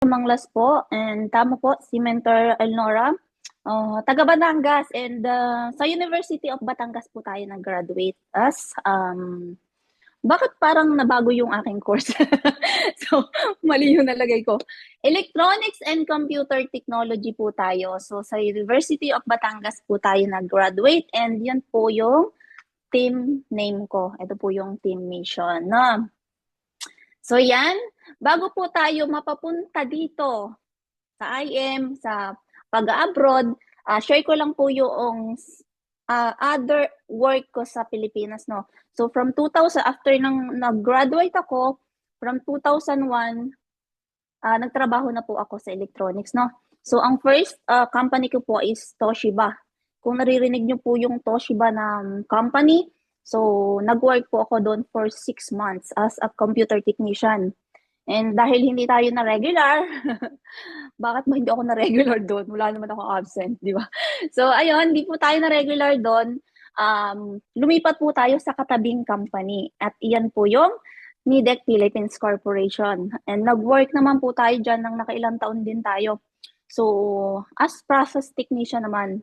Manglas po, and tama po, si Mentor Elnora. Taga Batangas, and sa University of Batangas po tayo nag-graduate as bakit parang nabago yung aking course? So, mali yung nalagay ko. Electronics and Computer Technology po tayo. So, sa University of Batangas po tayo nag-graduate, and yan po yung team name ko. Ito po yung team mission. No? So, yan. Bago po tayo mapapunta dito sa IM, sa pag-abroad, share ko lang po yung other work ko sa Pilipinas, no. So from 2000, after nang nag-graduate ako, from 2001, nagtrabaho na po ako sa electronics, no. So ang first company ko po is Toshiba. Kung naririnig niyo po yung Toshiba na company, so nag-work po ako doon for 6 months as a computer technician. And dahil hindi tayo na regular, bakit mo hindi ako na regular doon? Wala naman ako absent, di ba? So, ayun, hindi po tayo na regular doon. Lumipat po tayo sa katabing company. At iyan po yung Nidec Philippines Corporation. And nag-work naman po tayo dyan ng nakailang taon din tayo. So, as process technician naman,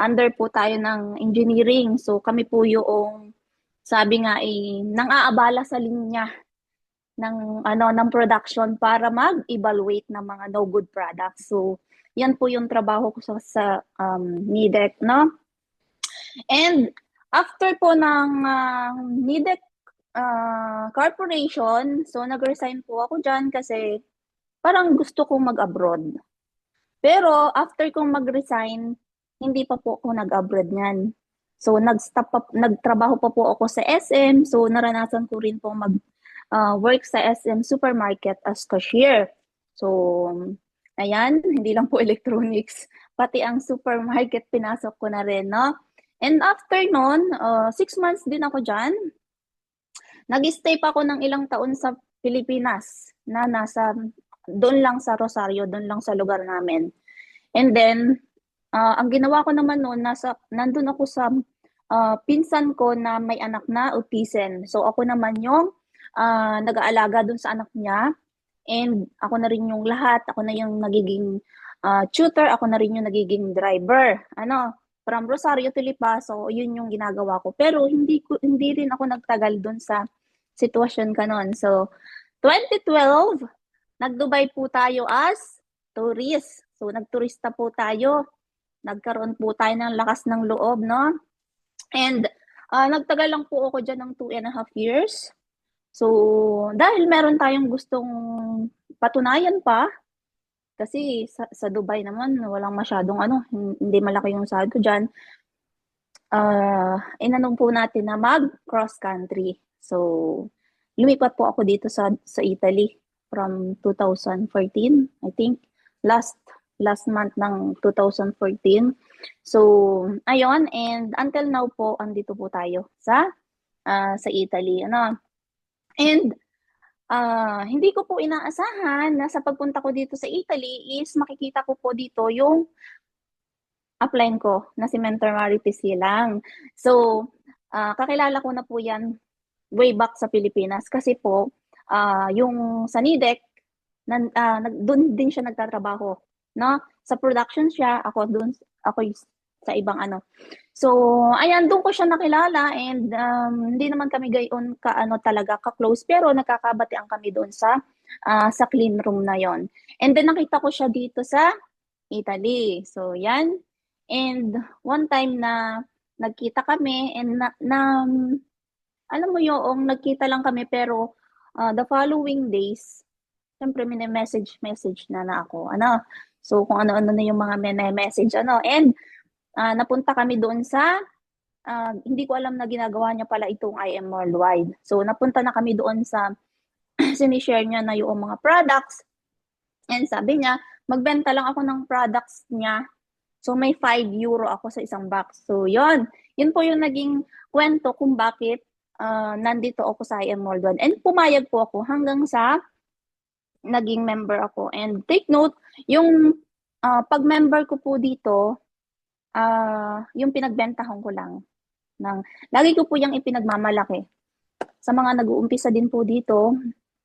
under po tayo ng engineering. So, kami po yung, sabi nga nang aabala sa linya ng production para mag-evaluate ng mga no good products. So, yan po yung trabaho ko sa Nidec, no? And after po ng Nidec Corporation, so nag-resign po ako dyan kasi parang gusto kong mag-abroad. Pero after kong mag-resign, hindi pa po ako nag-abroad niyan. So nagtrabaho pa po ako sa SM, so naranasan ko rin po work sa SM Supermarket as cashier. So, ayan, hindi lang po electronics, pati ang supermarket pinasok ko na rin, no? And after nun, 6 months din ako dyan. Nag-stay pa ako ng ilang taon sa Pilipinas, na doon lang sa Rosario, doon lang sa lugar namin. And then, ang ginawa ko naman noon, nandun ako sa pinsan ko na may anak na autism. So, ako naman yung nag-aalaga dun sa anak niya, and ako na rin yung lahat, ako na yung nagiging tutor, ako na rin yung nagiging driver. From Rosario to Lipa, so yun yung ginagawa ko. Pero hindi rin ako nagtagal dun sa sitwasyon ka nun. So 2012, nag-Dubai po tayo as tourist. So nagturista po tayo. Nagkaroon po tayo ng lakas ng loob, no? And nagtagal lang po ako dyan ng 2.5 years. So, dahil meron tayong gustong patunayan pa, kasi sa Dubai naman, walang masyadong hindi malaki yung sahod ko dyan, inanong po natin na mag-cross country. So, lumipat po ako dito sa Italy from 2014, I think, last month ng 2014. So, ayun, and until now po, andito po tayo sa Italy. And hindi ko po inaasahan na sa pagpunta ko dito sa Italy is makikita ko po dito yung upline ko na si Mentor Marity Silang. So, kakilala ko na po yan way back sa Pilipinas kasi po yung sa Nidec, doon din siya nagtatrabaho. No? Sa production siya, ako sa ibang So, ayan, doon ko siya nakilala, and hindi naman kami gayon talaga ka-close, pero nakakabatian kami doon sa clean room na yon. And then nakita ko siya dito sa Italy. So, yan. And one time na nagkita kami, and alam mo yung nagkita lang kami, pero the following days, syempre message na ako. So, kung ano-ano na yung mga message, and napunta kami doon sa, hindi ko alam na ginagawa niya pala itong IM Worldwide. So, napunta na kami doon sa, sinishare niya na yung mga products. And sabi niya, magbenta lang ako ng products niya. So, may 5 euro ako sa isang box. So, yun po yung naging kwento kung bakit nandito ako sa IM Worldwide. And pumayag po ako hanggang sa naging member ako. And take note, yung pag-member ko po dito, yung pinagbentahan ko lang. Lagi ko po yung ipinagmamalaki. Sa mga nag-uumpisa din po dito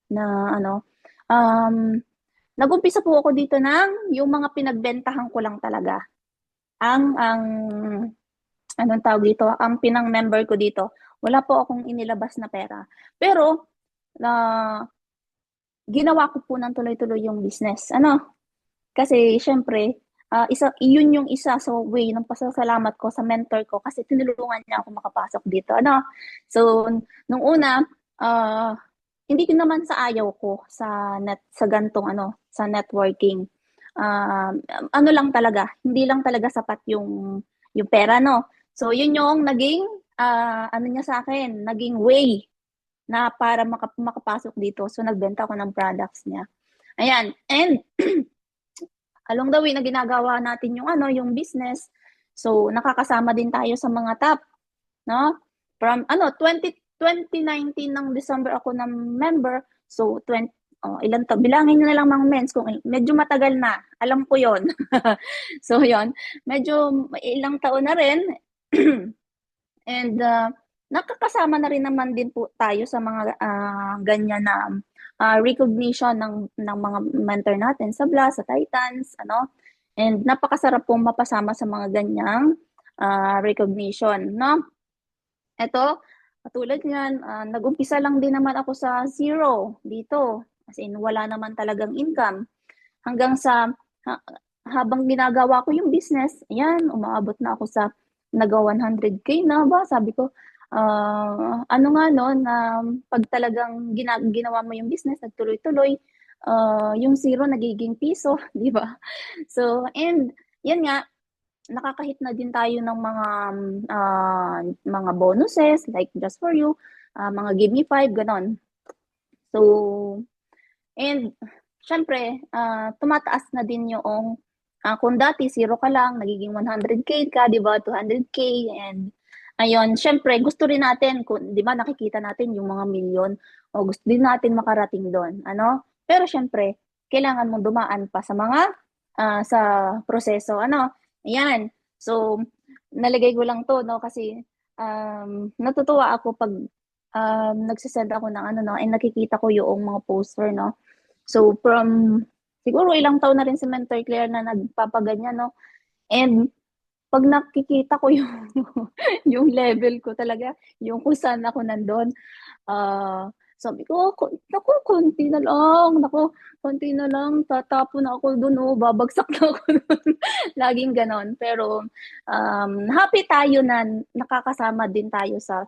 na Nag-umpisa po ako dito ng yung mga pinagbentahan ko lang talaga. Ang anong tawag dito, ang pinang-member ko dito, wala po akong inilabas na pera. Pero, ginawa ko po ng tuloy-tuloy yung business. Ano? Kasi siyempre, yun yung isa sa way ng pasasalamat ko sa mentor ko kasi tinulungan niya ako makapasok dito. Ano? So, nung una, ah, hindi ko naman sa ayaw ko sa gantong sa networking. Ah, ano lang talaga, hindi lang talaga sapat yung pera, no? So, yun yung naging ano niya sa akin, naging way na para makapasok dito. So, nagbenta ko ng products niya. Ayan. And along the way na ginagawa natin yung business. So, nakakasama din tayo sa mga top, no? From 2019 ng December ako ng member. So, ilan to? Bilangin niyo na lang mga mens kung medyo matagal na. Alam ko 'yon. So, 'yon. Medyo ilang taon na rin. And nakakasama na rin naman din po tayo sa mga ganyan na recognition ng mga mentor natin sa Blast, sa Titans, ano. And napakasarap pong mapasama sa mga ganyang recognition, no? Ito, katulad niyan, nag-umpisa lang din naman ako sa zero dito. As in, wala naman talagang income. Hanggang sa ha- habang ginagawa ko yung business, ayan, umaabot na ako sa naga 100K na ba? Sabi ko, ano nga no, na pag talagang ginawa mo yung business, nagtuloy-tuloy, yung zero nagiging piso, di ba? So, and yan nga, nakakahit na din tayo ng mga bonuses like Just For You, mga Give Me Five, ganon. So, and syempre, tumataas na din yung kung dati zero ka lang, nagiging 100K ka, di ba? 200K, and ayun, syempre, gusto rin natin, kung, di ba, nakikita natin yung mga milyon, o gusto din natin makarating doon, ano? Pero syempre, kailangan mong dumaan pa sa sa proseso, ano? Ayan. So, nalagay ko lang to, no? Kasi, natutuwa ako pag nagsisend ako ng no, and nakikita ko yung mga poster, no? So, siguro ilang taon na rin si Mentor Claire na nagpapaganyan, no? And pag nakikita ko yung yung level ko talaga, yung kung saan ako nandun, sabi ko, naku, konti na lang, naku, konti na lang, tatapon na ako dun, oh, babagsak na ako dun. Laging ganon. Pero, happy tayo na nakakasama din tayo sa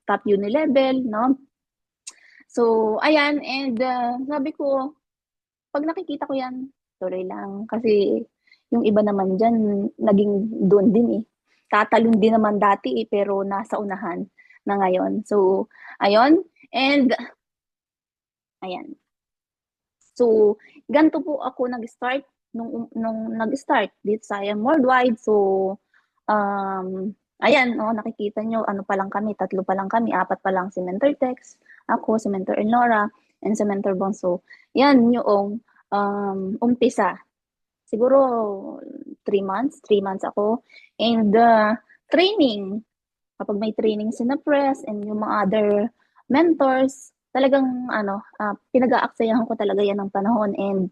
top uni level, no? So, ayan, and sabi ko, pag nakikita ko yan, tuloy lang. Kasi yung iba naman dyan, naging doon din eh. Tatalon din naman dati eh, pero nasa unahan na ngayon. So, ayun. And, ayan. So, ganito po ako nag-start nung nag-start dito sa IM Worldwide. So, ayan, oh, nakikita nyo, ano pa lang kami, 3 pa lang kami, 4 pa lang si Mentor Tex, ako, si Mentor Elnora, and si Mentor Bonso. Yan yung umpisa. Siguro 3 months ako. And training, kapag may training si na press and yung mga other mentors, talagang pinag-aaksayahan ko talaga yan ng panahon. And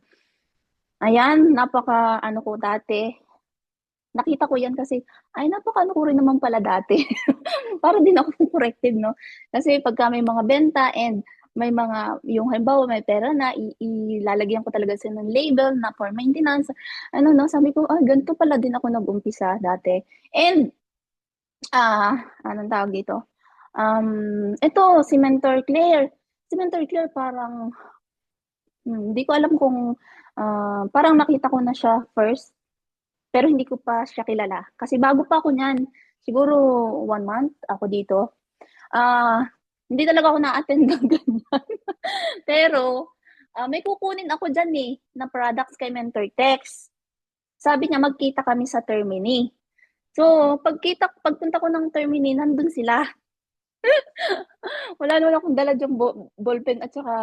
ayan, napaka ko dati. Nakita ko yan kasi, ay napaka ko rin naman pala dati. Para din ako corrected, no? Kasi pagka may mga benta and may mga, yung halimbawa may pera na, ilalagyan ko talaga sila ng label na for maintenance. No, sabi ko, ganito pala din ako nag-umpisa dati. And, anong tawag dito? Ito, si Mentor Claire. Si Mentor Claire parang, hindi ko alam kung, parang nakita ko na siya first, pero hindi ko pa siya kilala. Kasi bago pa ako niyan, siguro 1 month ako dito. Ah, hindi talaga ako na-attend ng ganyan. Pero, may kukunin ako dyan eh, na products kay Mentor Tex. Sabi niya, magkita kami sa Termini. So, pagpunta ko ng Termini, nandun sila. Wala naman akong dala dyang ballpen at saka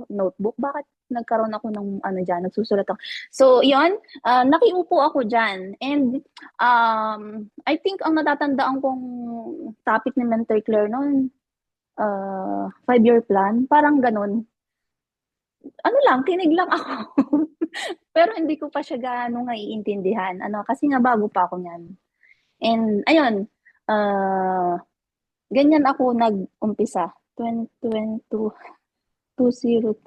notebook. Bakit nagkaroon ako ng diyan, nagsusulat ako. So, 'yon, nakiupo ako diyan. And I think ang natatandaan kong topic ni Mentor Claire noon, 5-year plan, parang gano'n. ano lang, kinig lang ako. Pero hindi ko pa siya gaano naiintindihan. Ano, kasi nga bago pa ako niyan. And ayun, ah, ganyan ako nag-umpisa. 2022, 2002,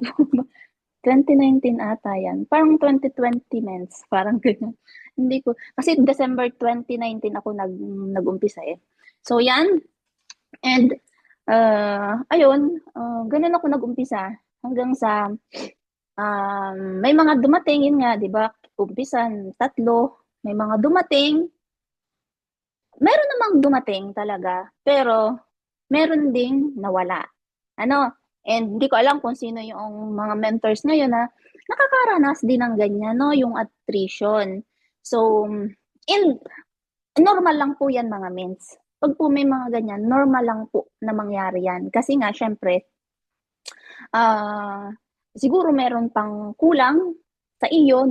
2019 ata yan. Parang 2020 mens, parang ganyan. Hindi ko, kasi December 2019 ako nag-umpisa eh. So yan, and ayun, ganun ako nag-umpisa hanggang sa may mga dumating, yun nga, di ba? Umpisan, tatlo, may mga dumating, meron namang dumating talaga, pero meron ding nawala. Ano? And hindi ko alam kung sino yung mga mentors ngayon na nakakaranas din ng ganyan, no? Yung attrition. So, in normal lang po yan mga mens. Pag po may mga ganyan, normal lang po na mangyari yan. Kasi nga, syempre, ah, siguro meron pang kulang sa iyo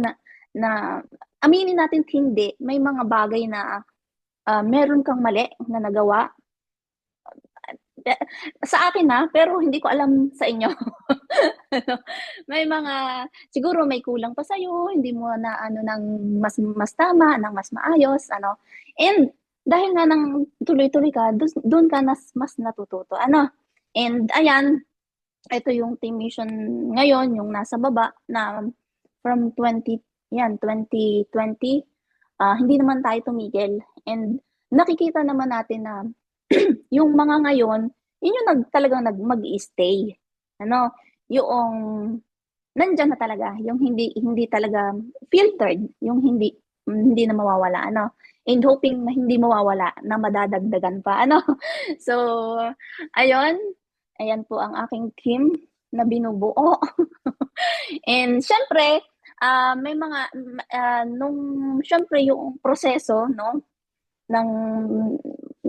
na aminin natin hindi, may mga bagay na meron kang mali na nagawa. Sa akin na, pero hindi ko alam sa inyo. May mga, siguro may kulang pa sa'yo, hindi mo na ano ng mas tama, ng mas maayos, ano. And dahil nga nang tuloy-tuloy ka, doon ka mas natututo, ano. And ayan, ito yung team mission ngayon, yung nasa baba na from 2020, hindi naman tayo tumigil. And nakikita naman natin na yung mga ngayon, yun yung talagang mag-stay. Ano, yung nandiyan na talaga, yung hindi talaga filtered, yung hindi na mawawala, ano. And hoping na hindi mawawala, na madadagdagan pa, ano. So, ayun, ayan po ang aking team na binubuo. And syempre, may mga nung syempre yung proseso, no, ng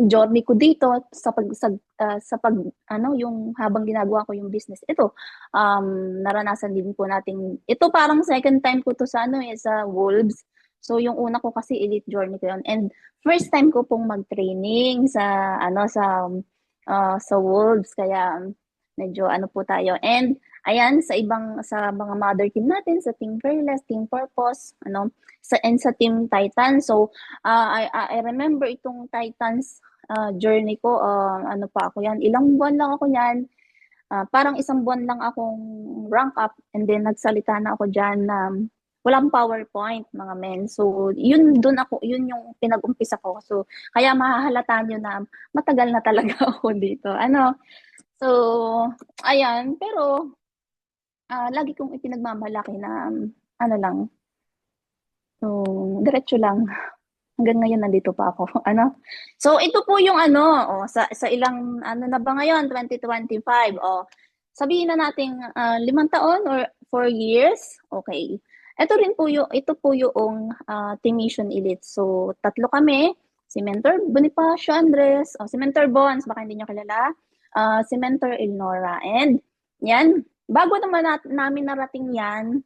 journey ko dito sa pag ano yung habang ginagawa ko yung business ito, naranasan din po nating ito, parang second time ko to sa ano eh, sa Wolves. So yung una ko kasi elite journey ko yun, and first time ko pong mag-training sa ano sa Wolves, kaya medyo ano po tayo. And ayan, sa mga mother team natin, sa Team Fearless, Team Purpose, ano, sa Team Titan. So I remember itong Titans journey ko, ano pa ako yan, ilang buwan lang ako yan. Parang isang buwan lang akong rank up, and then nagsalita na ako dyan na walang PowerPoint, mga men. So, yun yung pinag-umpisa ko. So, kaya mahahalata nyo na matagal na talaga ako dito. Ano, so, ayan, pero lagi kong ipinagmamalaki na ano lang, so, diretso lang. Hanggang ngayon nandito pa ako. Ano? So ito po yung ano, sa ilang ano na ba ngayon, 2025. Sabihin na nating 5 taon or 4 years. Okay. Ito po yung Team Mission Elite. So tatlo kami, si Mentor Bonifacio Andres, si Mentor Bonds, baka hindi niyo kilala, si Mentor Elnora. And yan, bago naman namin narating yan,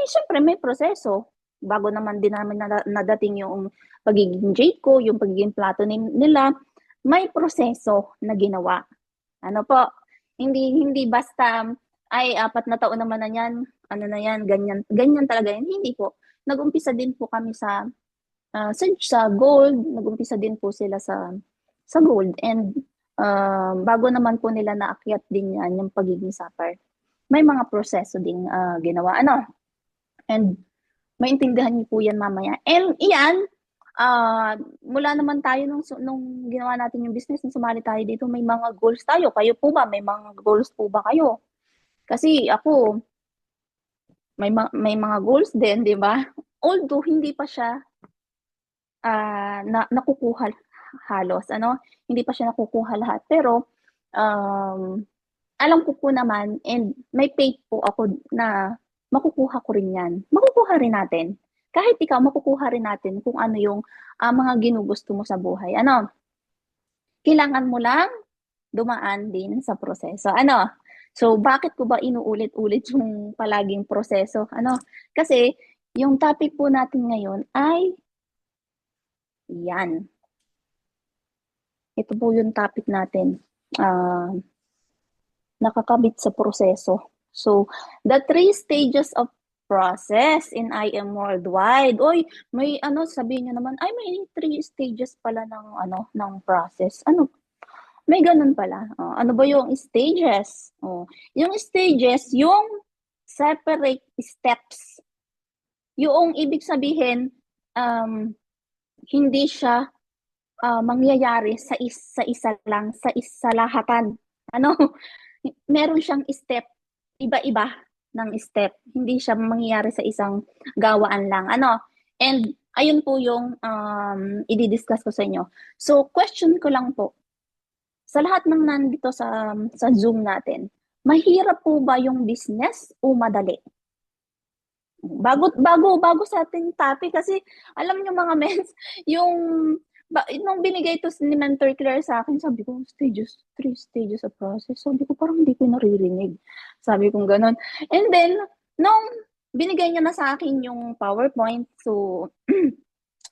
syempre may proseso. Bago naman din namin nadating yung pagiging jade ko, yung pagiging platinum nila, may proseso na ginawa. Ano po, hindi basta ay 4 na taon naman na yan, ano na yan, ganyan, ganyan talaga yan. Hindi po. Nag-umpisa din po kami sa gold, nag-umpisa din po sila sa gold, and bago naman po nila naakyat din yan yung pagiging sapphire. May mga proseso ding ginawa, ano. And maintindihan niyo po yan mamaya. And iyan, mula naman tayo nung ginawa natin yung business, nung sumali tayo dito, may mga goals tayo. Kayo po ba? May mga goals po ba kayo? Kasi ako, may mga goals din, di ba? Although, hindi pa siya nakukuha halos, ano? Hindi pa siya nakukuha lahat. Pero, alam ko po naman, and may faith po ako na makukuha ko rin yan. Makukuha rin natin. Kahit ikaw, makukuha rin natin kung ano yung mga ginugusto mo sa buhay. Ano? Kailangan mo lang dumaan din sa proseso. Ano? So, bakit ko ba inuulit-ulit yung palaging proseso? Ano? Kasi, yung topic po natin ngayon ay yan. Ito po yung topic natin. Nakakabit sa proseso. So, the 3 stages of process in IM Worldwide. Oy, may ano, sabihin niyo naman, ay may 3 stages pala ng ano, ng process. Ano? May ganun pala. Oh, ano ba yung stages? Oh, yung stages, yung separate steps. Yung ibig sabihin, hindi siya mangyayari sa isa lang, sa isa lahatan. Ano? Meron siyang step, iba-iba ng step. Hindi siya mangyayari sa isang gawaan lang. Ano? And ayun po yung i-discuss ko sa inyo. So, question ko lang po, sa lahat ng nandito sa Zoom natin, mahirap po ba yung business o madali? Bago sa ating topic kasi alam niyo mga mens, yung nung binigay to ni Mentor Claire sa akin, sabi ko, 3 stages of process. Sabi ko, parang hindi ko naririnig. Sabi ko gano'n. And then, nung binigay niya na sa akin yung PowerPoint, so,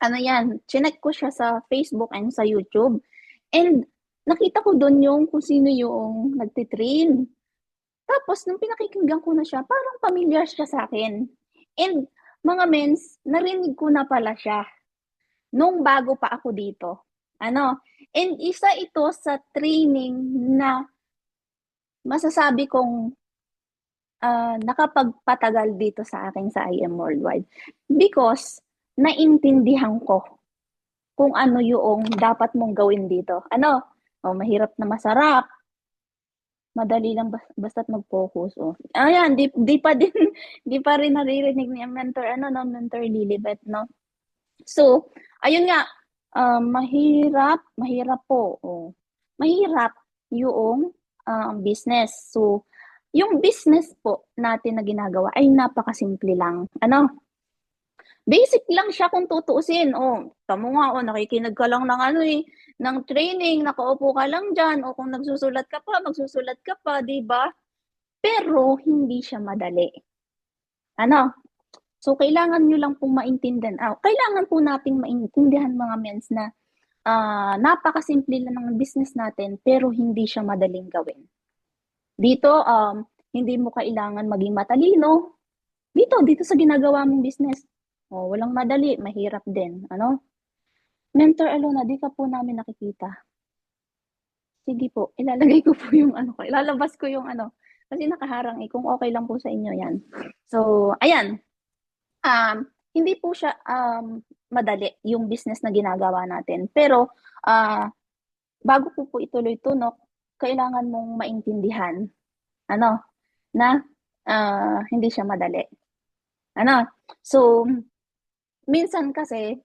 ano yan, chinek ko siya sa Facebook and sa YouTube. And nakita ko doon yung kung sino yung nagtitrain. Tapos, nung pinakikinggan ko na siya, parang familiar siya sa akin. And, mga mens, narinig ko na pala siya nung bago pa ako dito. Ano? And isa ito sa training na masasabi kong nakapagpatagal dito sa akin sa IM Worldwide. Because, naintindihan ko kung ano yung dapat mong gawin dito. Ano? O, mahirap na masarap. Madali lang basta't mag-focus. Oh. Ayan, di pa din, di pa rin naririnig ni Mentor, Mentor Lilibet, no? So, ayun nga, mahirap po. Oh. Mahirap yung business. So, yung business po natin na ginagawa ay napakasimple lang. Ano? Basic lang siya kung tutuusin. Oh, tamo nga, nakikinig ka lang ng ng training, nakaupo ka lang dyan, o kung magsusulat ka pa, di ba? Pero, hindi siya madali. Ano? So, kailangan nyo lang pong maintindihan. Kailangan po nating maintindihan mga mens na napakasimple lang ng business natin, pero hindi siya madaling gawin. Dito, hindi mo kailangan maging matalino. Dito sa ginagawa mong business. Walang madali, mahirap din. Ano? Mentor Alona, di ka po namin nakikita. Sige po, ilalagay ko po yung ilalabas ko yung kasi nakaharang kung okay lang po sa inyo yan. So, ayan. Hindi po siya madali yung business na ginagawa natin. Pero, bago po ituloy to, no, kailangan mong maintindihan, na hindi siya madali. So, minsan kasi,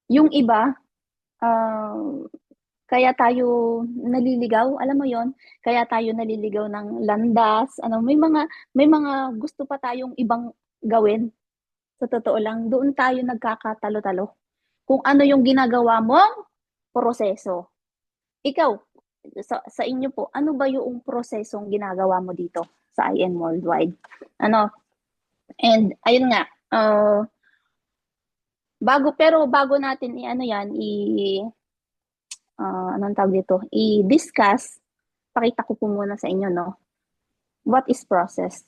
yung iba, kaya tayo naliligaw, alam mo yon, kaya tayo naliligaw ng landas, may mga gusto pa tayong ibang gawin. Sa totoo lang, doon tayo nagkakatalo-talo. Kung ano yung ginagawa mong proseso. Ikaw, sa inyo po, ano ba yung prosesong ginagawa mo dito sa IM Worldwide? And ayun nga, bago natin anong tawag dito, i-discuss, pakita ko po muna sa inyo, no? What is process?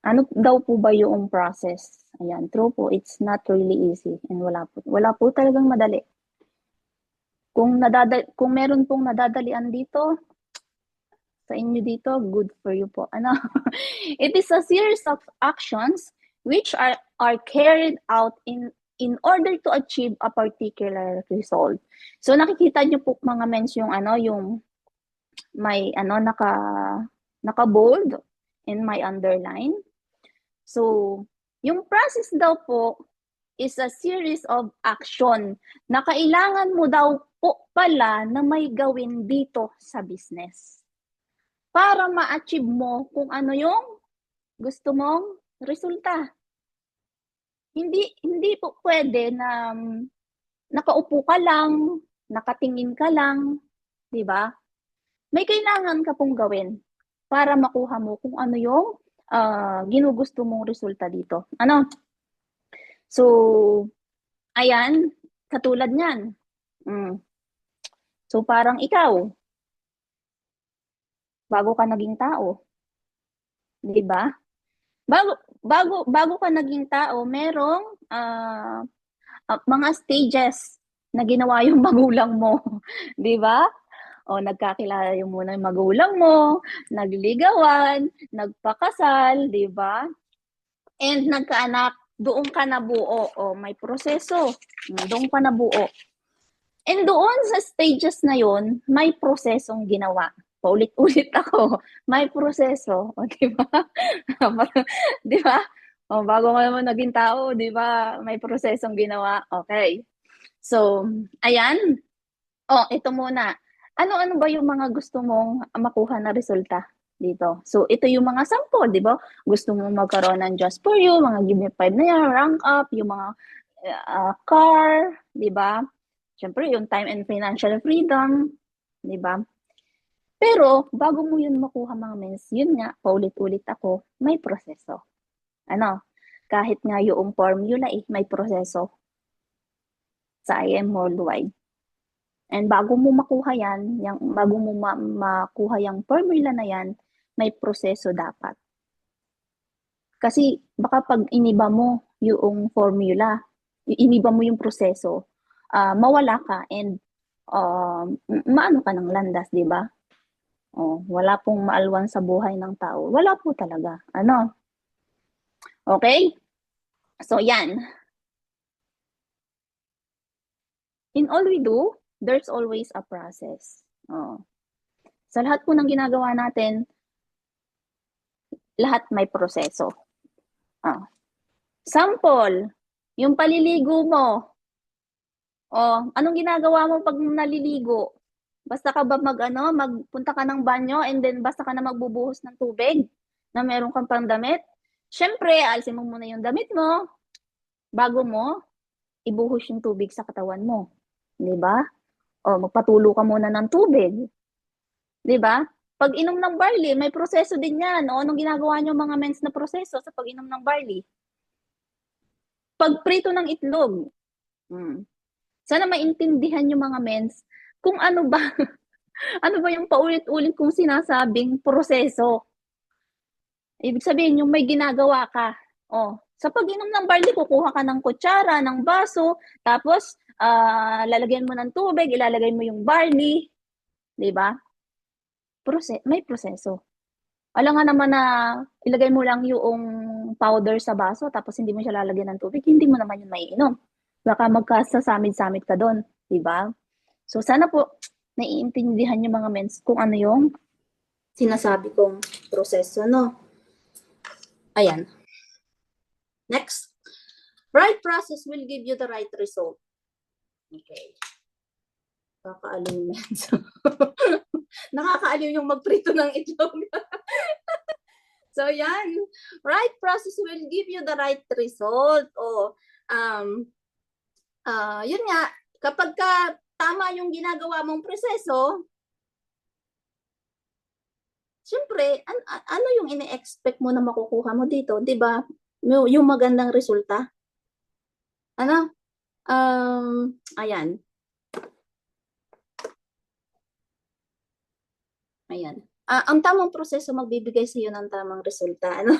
Ano daw po ba yung process? Ayan, true po, it's not really easy and wala po talagang madali. Kung meron pong nadadalian dito, sa inyo dito, good for you po. It is a series of actions which are carried out in order to achieve a particular result. So nakikita niyo po mga mens yung yung may naka-bold and may underline. So yung process daw po is a series of action na kailangan mo daw po pala na may gawin dito sa business para ma-achieve mo kung ano yung gusto mong resulta. Hindi po pwede na nakaupo ka lang, nakatingin ka lang, 'di ba? May kailangan ka pong gawin para makuha mo kung ano yung ginugusto mong resulta dito. So, ayan, katulad niyan. So, parang ikaw, bago ka naging tao, 'di ba? Bago ka naging tao, merong mga stages na ginawa yung magulang mo, 'di ba? O nagkakilala yung muna yung magulang mo, nagliligawan, nagpakasal, 'di ba? And nagkaanak, doon ka nabuo. O may proseso, doon ka nabuo. And doon sa stages na yon, may prosesong ginawa. Paulit-ulit ako, may proseso, o 'di ba? 'Di ba? O bago ka naman naging tao, 'di ba? May prosesong ginawa. Okay. So, ayan. Oh, ito muna. Ano-ano ba yung mga gusto mong makuha na resulta dito? So, ito yung mga sample, di ba? Gusto mong magkaroon ng Just for You, mga Give Me 5 na yan, rank up, yung mga car, di ba? Siyempre, yung time and financial freedom, di ba? Pero, bago mo yun makuha mga mens, yun nga, paulit-ulit ako, may proseso. Ano? Kahit nga yung formula may proseso sa IM Worldwide. And bago mo makuha yan, bago mo makuha yung formula na yan, may proseso dapat. Kasi baka pag iniba mo yung formula, iniba mo yung proseso, mawala ka and maano ka ng landas, di ba? Oh, wala pong maalwan sa buhay ng tao. Wala po talaga. Ano? Okay? So, yan. In all we do, there's always a process. Oh. Sa lahat po ng ginagawa natin, lahat may proseso. Sample, yung paliligo mo. Anong ginagawa mo pag naliligo? Basta ka ba magpunta ka ng banyo and then basta ka na magbubuhos ng tubig na meron kang pandamit? Siyempre, alisin mo muna yung damit mo bago mo ibuhos yung tubig sa katawan mo. 'Di ba? Magpatulo ka muna ng tubig. 'Di ba? Pag inom ng barley, may proseso din yan. Anong ginagawa niyo mga mens na proseso sa pag-inom ng barley? Pagprito ng itlog. Sana maintindihan yung mga mens kung ano ba ano ba yung paulit-ulit kong sinasabing proseso. Ibig sabihin yung may ginagawa ka. Sa pag-inom ng barley, kukuha ka ng kutsara, ng baso, tapos lalagyan mo ng tubig, ilalagay mo yung barley, 'di ba? May proseso. Alam nga naman na ilagay mo lang yung powder sa baso tapos hindi mo siya lalagyan ng tubig, hindi mo naman yun maiinom. Baka magkasasamid-samid ka doon, 'di ba? So sana po naiintindihan niyo mga mens kung ano yung sinasabi kong proseso, no? Ayan. Next. Right process will give you the right result. Okay. Nakakaaliw mens. Nakakaaliw yung magprito ng itlog. So, yan. Right process will give you the right result. Yun nga, kapag tama yung ginagawa mong proseso, siyempre, ano yung ine-expect mo na makukuha mo dito? 'Di ba? Yung magandang resulta. Ano? Ayan. Ayan. Ang tamang proseso magbibigay sa iyo ng tamang resulta. Ano?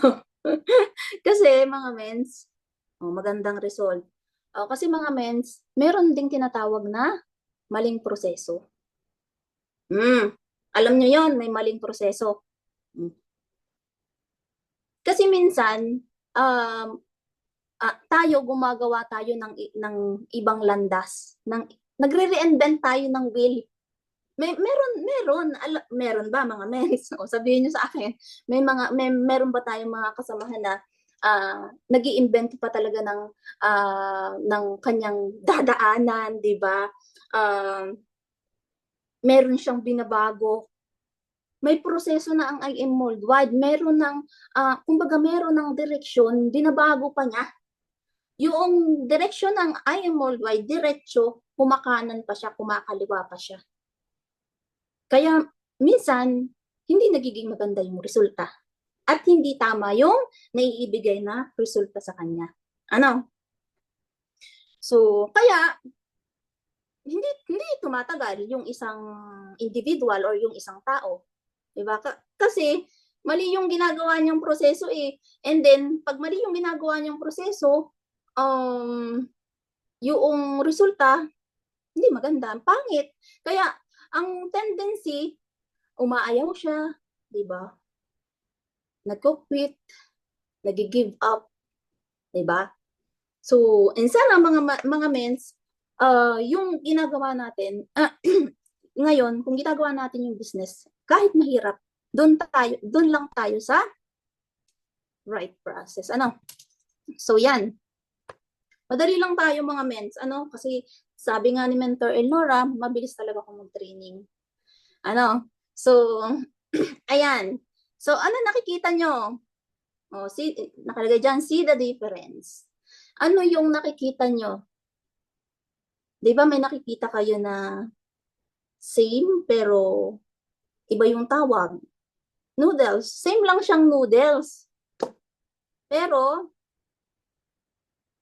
Kasi mga mens, magandang result. Kasi mga mens, meron ding tinatawag na maling proseso. Alam nyo yon, may maling proseso. Kasi minsan, tayo gumagawa tayo ng ibang landas. Nagre-reinvent tayo ng wheel. Meron ba mga mens? Sabihin niyo sa akin, meron ba tayong mga kasamahan na nag-iimbento pa talaga ng kanyang dadaanan, 'di ba? Meron siyang binabago. May proseso na ang IM Worldwide. Meron ng direksyon, binabago pa niya. Yung direksyon ng IM Worldwide, diretso, kumakanan pa siya, kumakaliwa pa siya. Kaya minsan, hindi nagiging maganda yung resulta. At hindi tama yung naiibigay na resulta sa kanya. Ano? So, kaya, hindi tumatagal yung isang individual or yung isang tao. Diba? Kasi mali yung ginagawa niyang proseso eh. And then, pag mali yung ginagawa niyang proseso, yung resulta, hindi maganda, pangit. Kaya, ang tendency, umaayaw siya, di ba? Nagko-quit, nag-give up, di ba? So, and sana mga mens, yung ginagawa natin, ngayon, kung ginagawa natin yung business, kahit mahirap, doon lang tayo sa right process. Ano? So, yan. Madali lang tayo mga mens. Ano? Kasi sabi nga ni Mentor Elnora, mabilis talaga akong mag-training. Ano? So, ayan. So, ano nakikita nyo? Nakalagay dyan, see the difference. Ano yung nakikita nyo? Di ba may nakikita kayo na same pero iba yung tawag? Noodles. Same lang siyang noodles. Pero,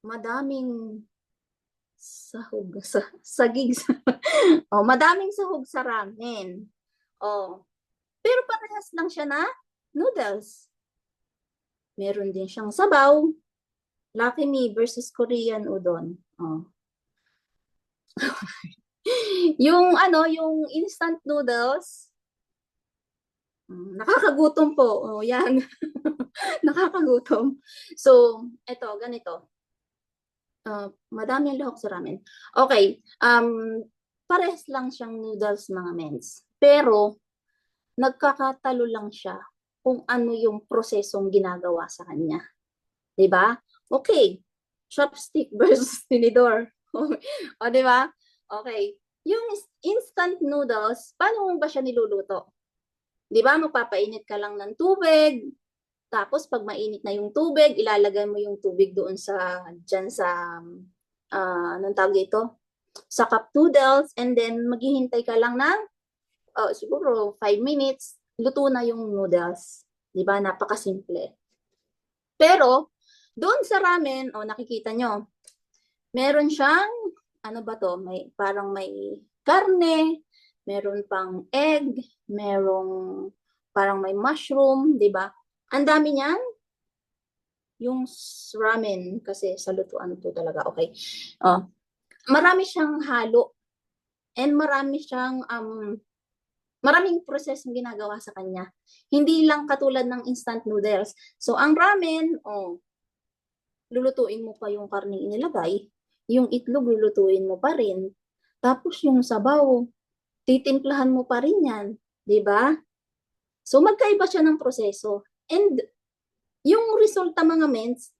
madaming sahog sagig madaming sahog sa ramen. Pero parehas lang siya na noodles. Meron din siyang sabaw. Lucky Me versus Korean udon. yung instant noodles, nakakagutom po. Yan. Nakakagutom. So, eto, ganito. Madami ang lahok sa ramen. Okay. Parehas lang siyang noodles mga mens. Pero, nagkakatalo lang siya kung ano yung prosesong ginagawa sa kanya. Diba? Okay. Chopstick versus tinidor. O, diba? Okay. Yung instant noodles, paano mo ba siya niluluto? Diba? Magpapainit ka lang ng tubig. Tapos, pag mainit na yung tubig, ilalagay mo yung tubig doon dyan sa, anong tawag dito? Sa cup noodles. And then, maghihintay ka lang ng siguro 5 minutes, luto na yung noodles. Di ba? Napakasimple. Pero, doon sa ramen, nakikita nyo, meron siyang, ano ba to? Parang may karne, meron pang egg, merong parang may mushroom, di ba? Ang dami niyan, yung ramen, kasi sa lutuan to talaga, okay. Marami siyang halo, and marami siyang maraming prosesong ginagawa sa kanya. Hindi lang katulad ng instant noodles. So, ang ramen, lulutuin mo pa yung karning inilagay. Yung itlog, lulutuin mo pa rin. Tapos yung sabaw, titimplahan mo pa rin yan. Diba? So, magkaiba siya ng proseso. And, yung resulta mga mens,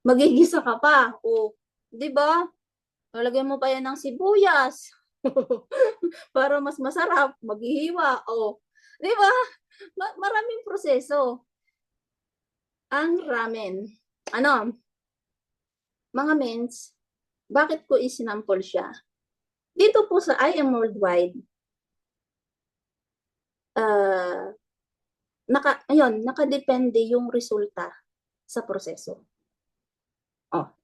magigisa ka pa. Diba? Lalagyan mo pa yan ng sibuyas. Para mas masarap, maghihiwa. Di ba? Maraming proseso. Ang ramen. Mga mens, bakit ko isinample siya? Dito po sa I Am Worldwide, nakadepende yung resulta sa proseso.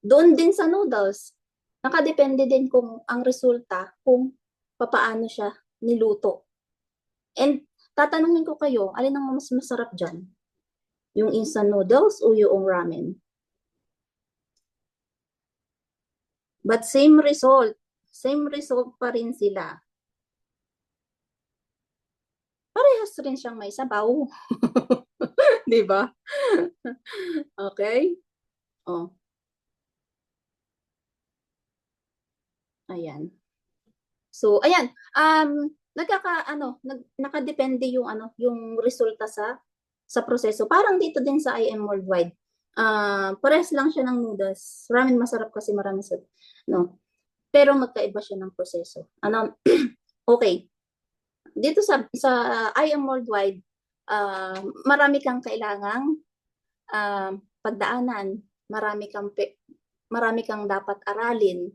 Doon din sa noodles, nakadepende din kung ang resulta kung papaano siya niluto. And tatanungin ko kayo, alin ang mas masarap dyan? Yung instant noodles o yung ramen? But same result. Same result pa rin sila. Parehas rin siyang may sabaw. Di ba? Okay? Ayan. So, ayan. Nakadepende yung resulta sa proseso. Parang dito din sa I Am Worldwide. Parehas lang siya ng noodles. Ramen masarap kasi marami no? Pero magkaiba siya ng proseso. Okay. Dito sa I Am Worldwide, marami kang kailangang pagdaanan. Marami kang dapat aralin.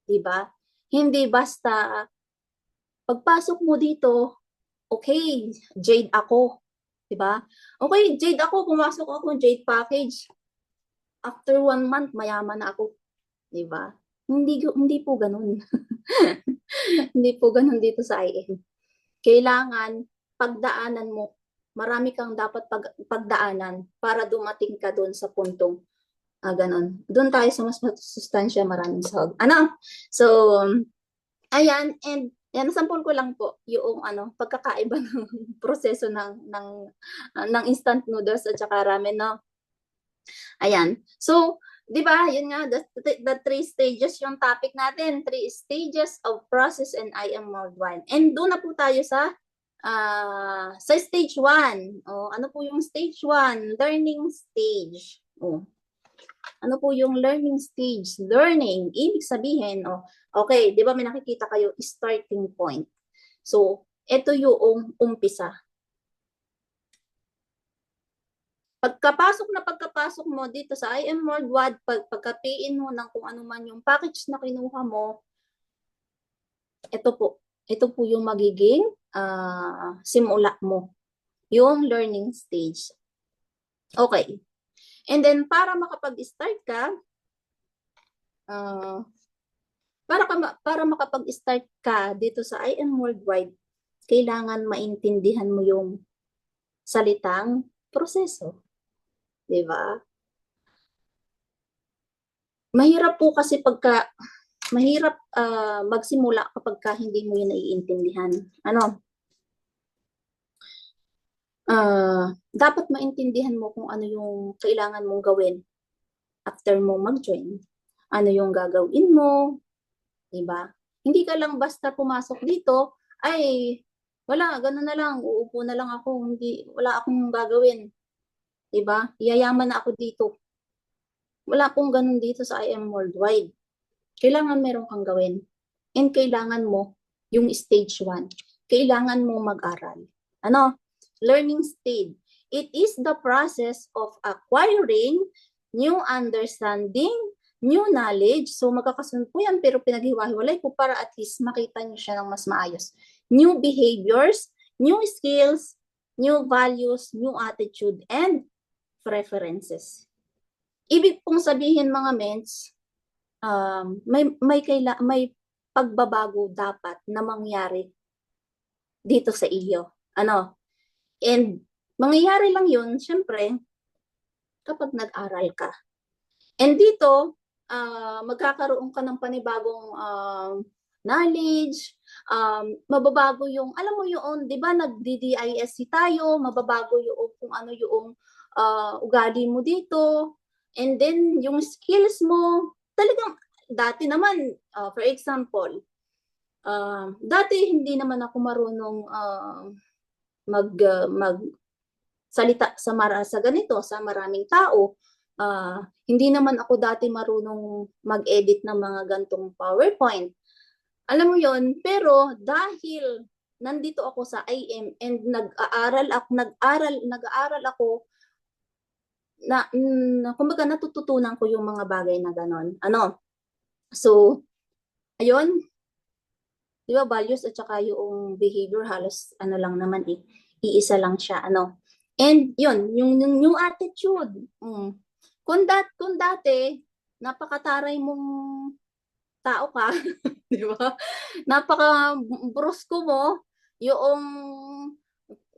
Diba? Hindi basta pagpasok mo dito, okay, Jade ako. Diba? Okay, Jade ako, pumasok ako ng Jade package. After 1 month, mayaman na ako. Diba? Hindi po ganun. Hindi po ganun dito sa IM. Kailangan pagdaanan mo, marami kang dapat pagdaanan para dumating ka doon sa puntong ganon. Doon tayo sa mas masustansya, maraming sahog. Ano? So, ayan, and yan, sample ko lang po yung pagkakaiba ng proseso ng instant noodles at saka ramen, no? Ayan. So, di ba, yun nga, the three stages yung topic natin. 3 stages of process and I am worldwide. And doon na po tayo sa stage 1. Oh, ano po yung stage 1? Learning stage. Oh. Ano po yung learning stage? Learning, ibig sabihin, okay, di ba may nakikita kayo, starting point. So, ito yung umpisa. Pagkapasok mo dito sa I am Worldwide, pagkapiin mo ng kung ano man yung package na kinuha mo, ito po yung magiging simula mo, yung learning stage. Okay. And then, para makapag-start ka, para makapag-start ka dito sa I am Worldwide, kailangan maintindihan mo yung salitang proseso. Diba? Mahirap po kasi mahirap magsimula kapag hindi mo yun naiintindihan. Dapat maintindihan mo kung ano yung kailangan mong gawin after mo mag-join. Ano yung gagawin mo, diba? Hindi ka lang basta pumasok dito, ay, wala, gano'n na lang, uupo na lang ako, wala akong gagawin. Diba? Yayaman na ako dito. Wala pong ganun dito sa I am Worldwide. Kailangan meron kang gawin. And kailangan mo yung stage 1. Kailangan mo mag-aral. Learning stage. It is the process of acquiring new understanding, new knowledge. So magkakasunod po yan, pero pinaghiwa-hiwalay po para at least makita nyo siya ng mas maayos. New behaviors, new skills, new values, new attitude, and preferences. Ibig pong sabihin mga mens, may pagbabago dapat na mangyari dito sa iyo. And mangyayari lang yun, syempre, kapag nag-aral ka. And dito, magkakaroon ka ng panibagong knowledge, mababago yung, alam mo yun, di ba nag-DDISC tayo, mababago yung kung ano yung ugali mo dito, and then yung skills mo, talagang, dati naman, for example, dati hindi naman ako marunong salita sa ganito, sa maraming tao. Hindi naman ako dati marunong mag-edit ng mga gantong PowerPoint. Alam mo yon, pero dahil nandito ako sa IM and nag-aaral ako kumbaga natututunan ko yung mga bagay na ganon. So, ayun, di ba, values at saka yung behavior halos lang naman iisa lang siya, And yun, yung attitude. Kung dati, napakataray mong tao ka, di ba? Napaka-brusko mo,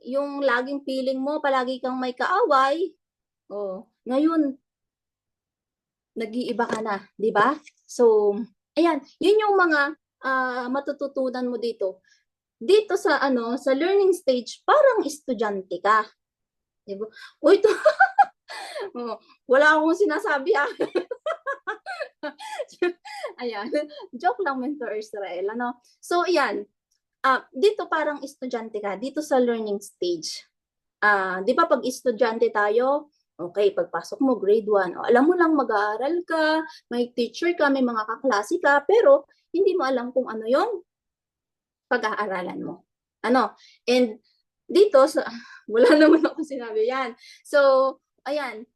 yung laging feeling mo, palagi kang may kaaway. Ngayon, nag-iiba ka na, di ba? So, ayan, yun yung mga matututunan mo dito. Dito sa sa learning stage, parang estudyante ka. Diba? Uy, wala akong sinasabi Ayan, joke lang, Mentor Israel. So, ayan, dito parang estudyante ka, dito sa learning stage. Di ba pag estudyante tayo, okay, pagpasok mo grade 1, alam mo lang mag-aaral ka, may teacher ka, may mga kaklase ka, pero hindi mo alam kung ano yung pag-aaralan mo. And dito, wala naman ako sinabi yan. So, ayan,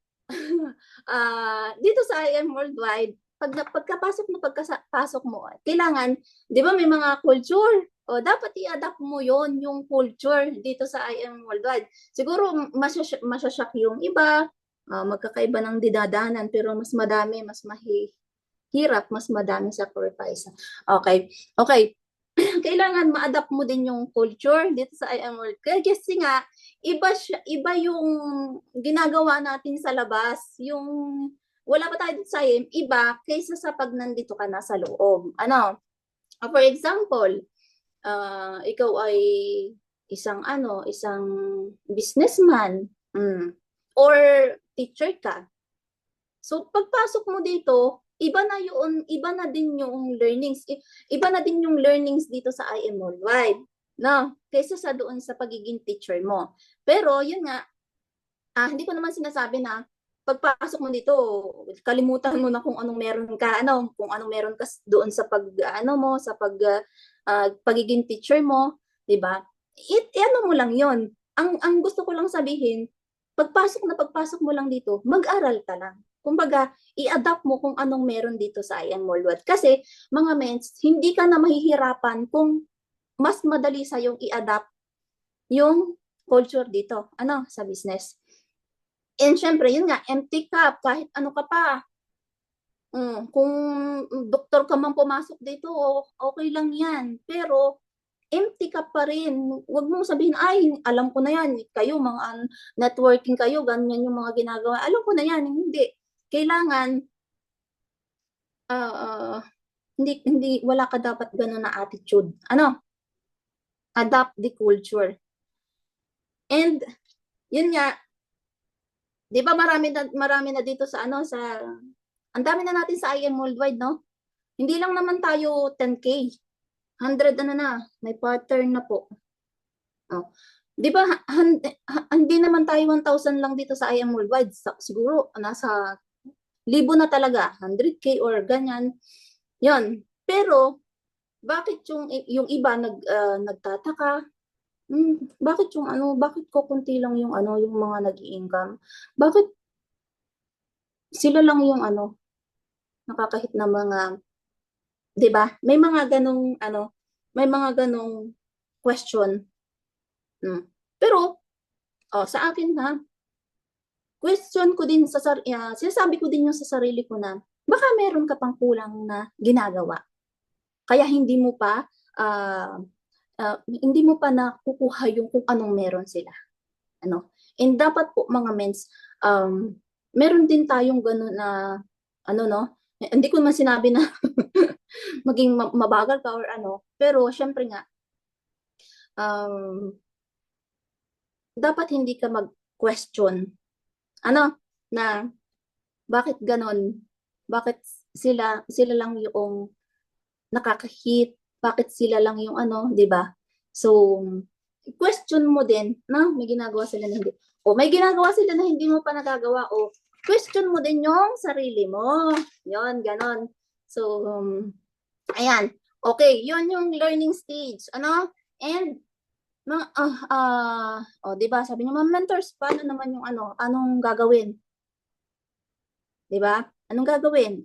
dito sa I am Worldwide, pagkapasok mo, kailangan, di ba may mga culture, dapat i-adapt mo yon yung culture dito sa I am Worldwide. Siguro, masyashock yung iba, magkakaiba ng didadanan, pero mas madami, mas mahirap, mas madami sacrifice. Okay. kailangan ma-adapt mo din yung culture dito sa IM World. Kasi nga, iba yung ginagawa natin sa labas. Yung wala pa tayo dito sa IM, iba kaysa sa pag nandito ka na sa loob. Ano? For example, ikaw ay isang businessman, or teacher ka. So pagpasok mo dito, iba na din yung learnings. Iba na din yung learnings dito sa IM Worldwide, no? Kaysa sa doon sa pagiging teacher mo. Pero yun nga, hindi ko naman sinasabi na pagpasok mo dito, kalimutan mo na kung anong meron ka, kung anong meron ka doon sa pagiging teacher mo, 'di ba? Ano mo lang 'yon. Ang gusto ko lang sabihin, pagpasok mo lang dito, mag-aral ka lang. Kumbaga, i-adapt mo kung anong meron dito sa IM Worldwide. Kasi, mga mens, hindi ka na mahihirapan kung mas madali sa yung i-adapt yung culture dito, sa business. And syempre, yun nga, empty cup, kahit ano ka pa. Kung doktor ka man pumasok dito, okay lang yan. Pero, empty ka pa rin. Huwag mong sabihin, ay, alam ko na yan. Kayo, mga networking kayo, ganyan yung mga ginagawa. Alam ko na yan. Hindi. Kailangan, wala ka dapat ganun na attitude. Adapt the culture. And, yun nga, di ba marami na dito sa ang dami na natin sa IM Worldwide, no? Hindi lang naman tayo 10K. 100 may pattern na po. Oh. Di ba, hindi naman tayo 1,000 lang dito sa IM Worldwide. Siguro, nasa 1,000 na talaga. 100K or ganyan. Yon. Pero, bakit yung iba nagtataka? Bakit bakit ko kunti lang yung mga nag-i-income? Bakit sila lang yung nakakahit na mga, 'di ba? May mga ganong question. Pero sa akin question ko din sinasabi ko din yung sa sarili ko na baka meron ka pang kulang na ginagawa. Kaya hindi mo pa nakukuha yung kung anong meron sila. And dapat po mga mens, meron din tayong gano'n na hindi ko man sinabi na maging mabagal ka or pero syempre nga, dapat hindi ka mag-question, na bakit ganon, bakit sila lang yung nakakahit, bakit sila lang yung di ba? So, question mo din na may ginagawa sila na hindi. O may ginagawa sila na hindi mo pa nagagawa, o question mo din yung sarili mo. Yon, ganon. So, ayan. Okay, yon yung learning stage. And, di ba, sabi niyo, mentors, paano naman yung anong gagawin? Di ba? Anong gagawin?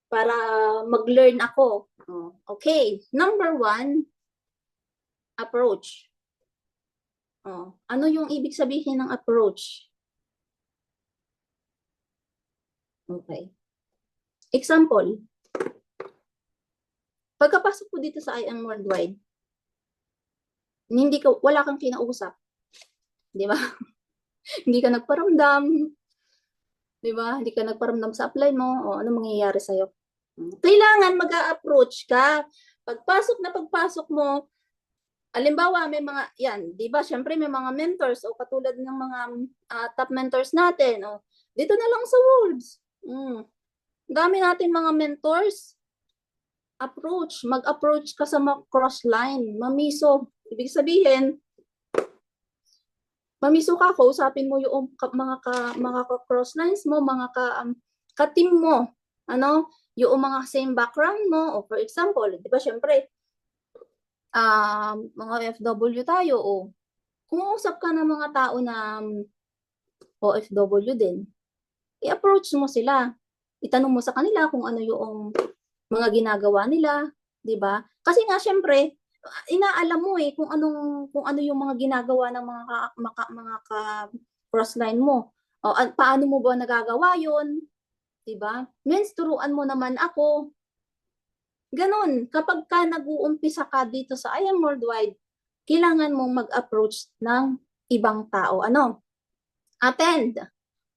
Para mag-learn ako. Okay, number 1, approach. Ano yung ibig sabihin ng approach? Okay. Example, pagkapasok ko dito sa IM Worldwide, wala kang kinausap. Di ba? Hindi ka nagparamdam. Di ba? Hindi ka nagparamdam sa apply mo. Ano mangyayari sa'yo? Kailangan mag-a-approach ka. Pagpasok mo, halimbawa, may mga, di ba, syempre may mga mentors, o katulad ng mga top mentors natin, dito na lang sa Wolves. Dami natin mga mentors. Mag-approach ka sa cross-line, mamiso. Ibig sabihin, mamiso ka, kausapin mo yung mga cross-lines mo, mga ka-team mo, yung mga same background mo, o for example, di ba, syempre, mga OFW tayo, kumuusap ka ng mga tao na OFW din, i-approach mo sila. Itanong mo sa kanila kung ano yung mga ginagawa nila, 'di ba? Kasi nga syempre, inaalam mo kung ano yung mga ginagawa ng mga crossline mo. Paano mo ba nagagawa 'yon? 'Di ba? Means turuan mo naman ako. Ganun, kapag ka nag-uumpisa ka dito sa I Am Worldwide, kailangan mong mag-approach ng ibang tao. Ano? Attend.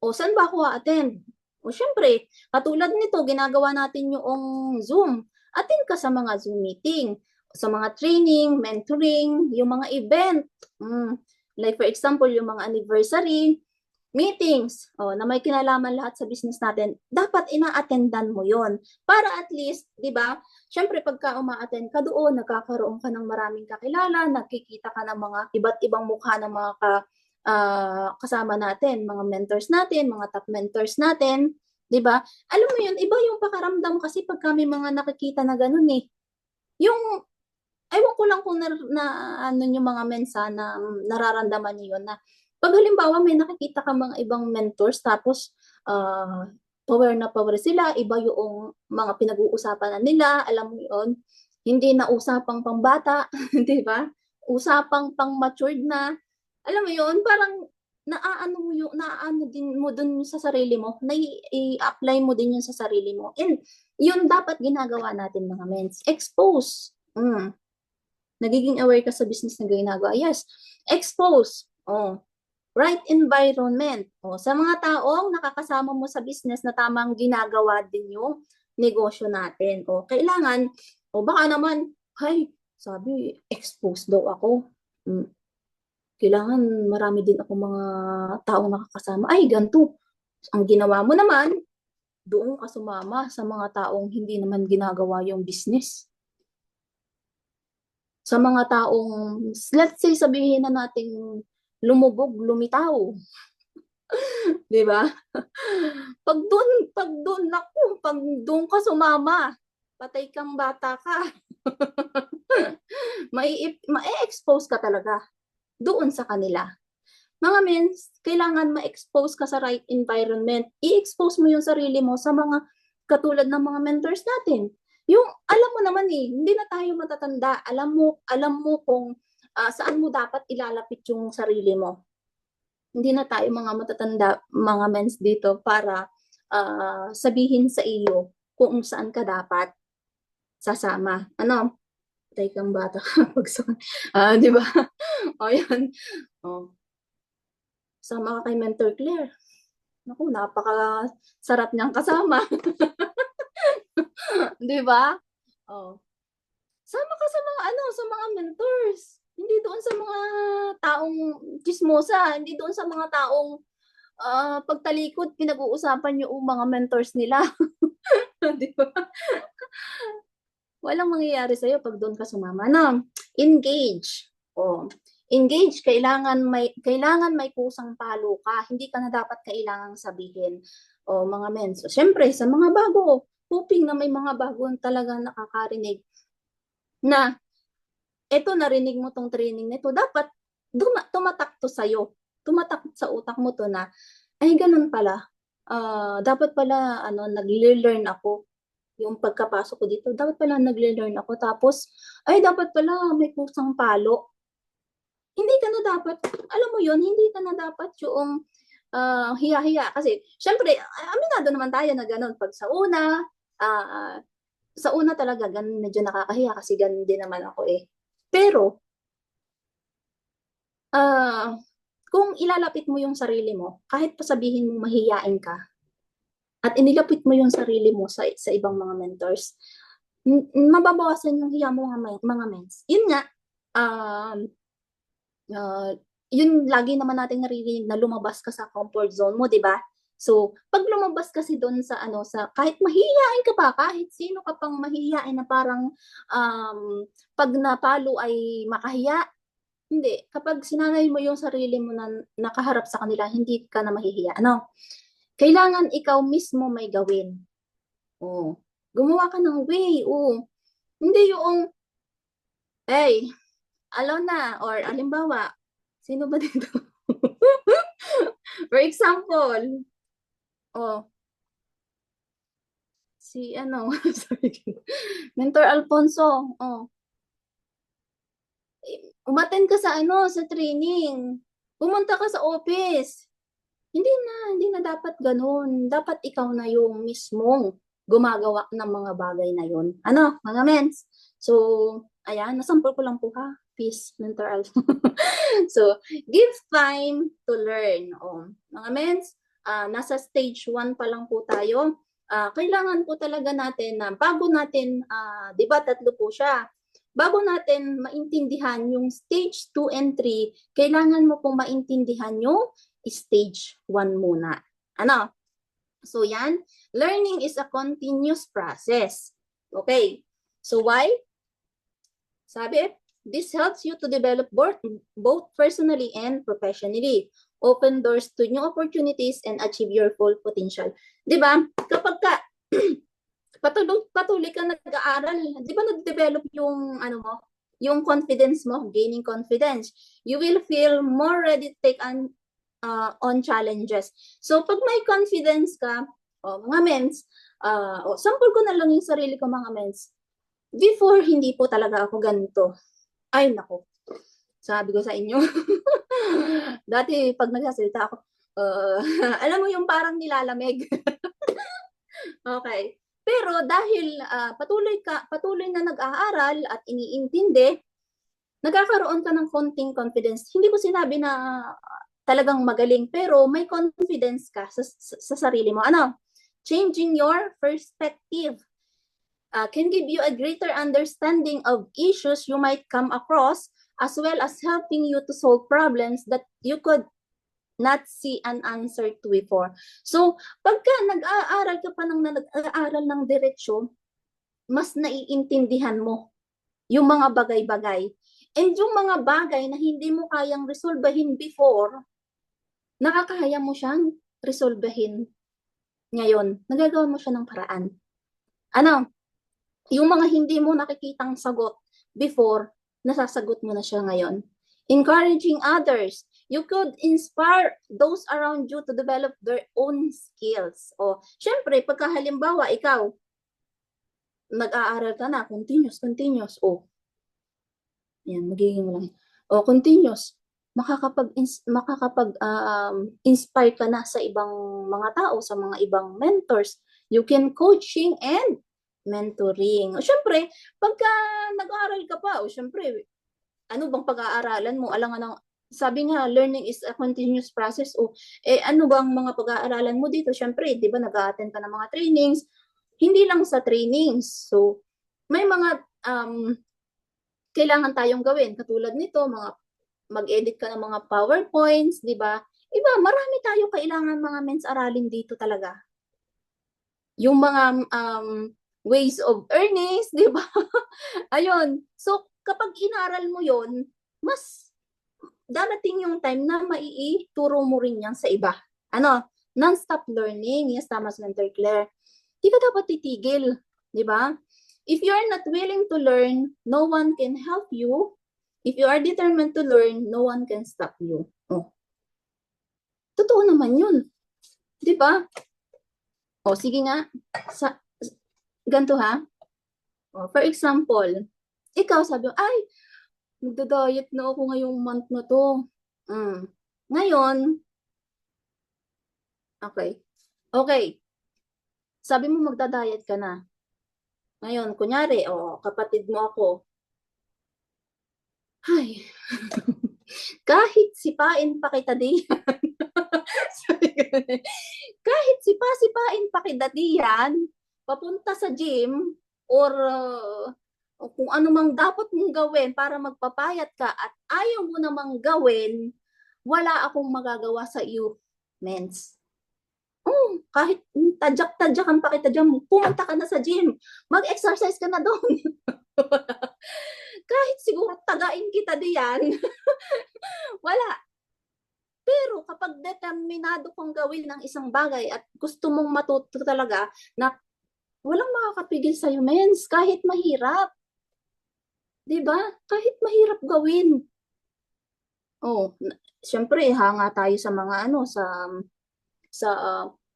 O saan ba ako attend? O syempre, katulad nito, ginagawa natin yung Zoom. Attend ka sa mga Zoom meeting, sa mga training, mentoring, yung mga event. Like for example, yung mga anniversary, meetings, na may kinalaman lahat sa business natin, dapat ina-attendan mo yon para at least, di ba, syempre pagka uma-attend ka doon, nagkakaroon ka ng maraming kakilala, nakikita ka ng mga iba't ibang mukha ng mga kasama natin, mga mentors natin, mga top mentors natin, 'di ba? Alam mo 'yun, iba yung pakaramdam kasi pag kami mga nakikita na gano'n eh. Yung ewan ko lang kung ano yung mga mensa na nararamdaman niyo 'yun na pag halimbawa may nakikita ka mga ibang mentors tapos power na power sila, iba yung mga pinag-uusapan na nila, alam mo 'yun, hindi na usapang pangbata, 'di ba? Usapang pang-matured na. Alam mo 'yun, parang naaano din mo dun sa sarili mo, i-apply mo din 'yun sa sarili mo. And 'yun dapat ginagawa natin mga mens, expose. Nagiging aware ka sa business na ginagawa. Yes, expose. Right environment. Sa mga taong nakakasama mo sa business na tamang ginagawa din yung negosyo natin. Kailangan, baka naman, hay, sabi, expose daw ako. Kailangan marami din ako mga taong nakakasama. Ay, ganito. Ang ginawa mo naman, doon ka sumama sa mga taong hindi naman ginagawa yung business. Sa mga taong, let's say, sabihin na nating lumubog, lumitaw. 'Di ba? Pag doon ka sumama, patay kang bata ka. Mai-expose ka talaga doon sa kanila. Mga mens, kailangan ma-expose ka sa right environment. I-expose mo yung sarili mo sa mga katulad ng mga mentors natin. Yung alam mo naman hindi na tayo matatanda. Alam mo kung saan mo dapat ilalapit yung sarili mo. Hindi na tayo mga matatanda, mga mens dito para sabihin sa iyo kung saan ka dapat sasama. Ano? Patay kang bata di ba? Yan. Sama ka kay Mentor Claire. Naku, napaka-sarap niyang kasama. Di ba? Sama ka sa mga mentors. Hindi doon sa mga taong chismosa, hindi doon sa mga taong pagtalikod, pinag-uusapan yung mga mentors nila. Di ba? Walang mangyayari sa'yo pag doon ka sumama. Engage. Engage, kailangan may kusang palo ka. Hindi ka na dapat kailangang sabihin. Mga mens. Siyempre, sa mga bago, hoping na may mga bago talagang nakakarinig na eto narinig mo tong training nito, dapat tumatak to sa'yo. Tumatak sa utak mo to na, ay ganun pala. Dapat pala nag-learn ako yung pagkapasok ko dito. Dapat pala nagle-learn ako. Tapos, ay dapat pala may kusang palo. Hindi ka na dapat, alam mo yun, hindi ka na dapat yung hiya-hiya. Kasi, syempre, aminado naman tayo na ganun. Pag sa una talaga, ganun medyo nakakahiya kasi ganun din naman ako eh. Pero, kung ilalapit mo yung sarili mo, kahit pa sabihin mo mahihiyain ka, at inilapit mo yung sarili mo sa ibang mga mentors, mababawasan yung hiya mo mga mens. Yun nga, yun lagi naman natin naririnig na lumabas ka sa comfort zone mo, di ba? So, pag lumabas kasi doon sa kahit mahihiyain ka pa, kahit sino ka pang mahihiyain na parang pag napalo ay makahiya, hindi. Kapag sinanay mo yung sarili mo na nakaharap sa kanila, hindi ka na mahihiya. Kailangan ikaw mismo may gawin. Gumawa ka ng way. Hindi yung, hey, Alona, or alimbawa, sino ba dito? For example, si sorry, Mentor Alfonso, umattend ka sa training. Pumunta ka sa office. Hindi na dapat ganun. Dapat ikaw na yung mismong gumagawa ng mga bagay na yun. Ano, mga mens? So, ayan, nasample ko lang po ha. Peace, mental. So, give time to learn. O, mga mens, nasa stage 1 pa lang po tayo. Kailangan po talaga natin na bago natin, di ba tatlo po siya, bago natin maintindihan yung stage 2 and 3, kailangan mo pong maintindihan yung stage 1 muna. Ano? So yan, learning is a continuous process. Okay. So why? Sabi, this helps you to develop both personally and professionally. Open doors to new opportunities and achieve your full potential. 'Di ba? Kapag ka patuloy ka nag-aaral, 'di ba nag-develop yung ano mo, yung confidence mo, gaining confidence. You will feel more ready to take on challenges. So pag may confidence ka, mga mens, sample ko na lang yung sarili ko mga mens. Before, hindi po talaga ako ganito. Ay, nako. Sabi ko sa inyo. Dati, pag nagsasalita ako, alam mo yung parang nilalamig. Okay. Pero dahil patuloy na nag-aaral at iniintindi, nagkakaroon ka ng konting confidence. Hindi ko sinabi na talagang magaling, pero may confidence ka sa sarili mo. Ano? Changing your perspective can give you a greater understanding of issues you might come across, as well as helping you to solve problems that you could not see an answer to before. So, pagka nag-aaral ka pa nag-aaral ng diretsyo, mas naiintindihan mo yung mga bagay-bagay. And yung mga bagay na hindi mo kayang resolbahin before, nakakaya mo siyang resolbahin ngayon. Nagagawa mo siya ng paraan. Ano? Yung mga hindi mo nakikitang sagot before, nasasagot mo na siya ngayon. Encouraging others. You could inspire those around you to develop their own skills. O, syempre, pagka halimbawa, ikaw, nag-aaral ka na, continuous. Yan, magiging lang. O, continuous. Makakapag-inspire ka na sa ibang mga tao, sa mga ibang mentors. You can coaching and mentoring. O, syempre, pagka nag-aaral ka pa, o syempre, ano bang pag-aaralan mo? Sabi nga, learning is a continuous process. O, ano bang mga pag-aaralan mo dito? Syempre, di ba, nag-a-attend ka ng mga trainings. Hindi lang sa trainings. So, may mga kailangan tayong gawin. Katulad nito, mag-edit ka ng mga PowerPoints, di ba? Iba, marami tayong kailangan mga mens aralin dito talaga. Yung mga ways of earnings, di ba? Ayun. So, kapag inaral mo yon, mas darating yung time na maiituro mo rin yan sa iba. Ano? Non-stop learning. Yes, tama sa Mentor Claire. Di ka dapat titigil. Di ba? If you are not willing to learn, no one can help you. If you are determined to learn, no one can stop you. Oh. Totoo naman yun. Di ba? O, sige nga. Ganito ha. For example, ikaw sabi mo, ay, magda-diet na ako ngayong month na to. Ngayon, okay. Sabi mo magda-diet ka na. Ngayon, kunyari, kapatid mo ako, ay, kahit sipain pa kita diyan, kahit sipain pa kita diyan, papunta sa gym, or kung ano mang dapat mong gawin para magpapayat ka at ayaw mo namang gawin, wala akong magagawa sa iyo, mens. Kahit tadyak-tadyakan pa kita dyan, pumunta ka na sa gym, mag-exercise ka na doon. Kahit siguro tagain kita diyan, wala. Pero kapag determinado kang gawin ng isang bagay at gusto mong matuto talaga, na walang makakapigil sa'yo, mens, kahit mahirap. Diba? Kahit mahirap gawin. Siyempre, hanga tayo sa mga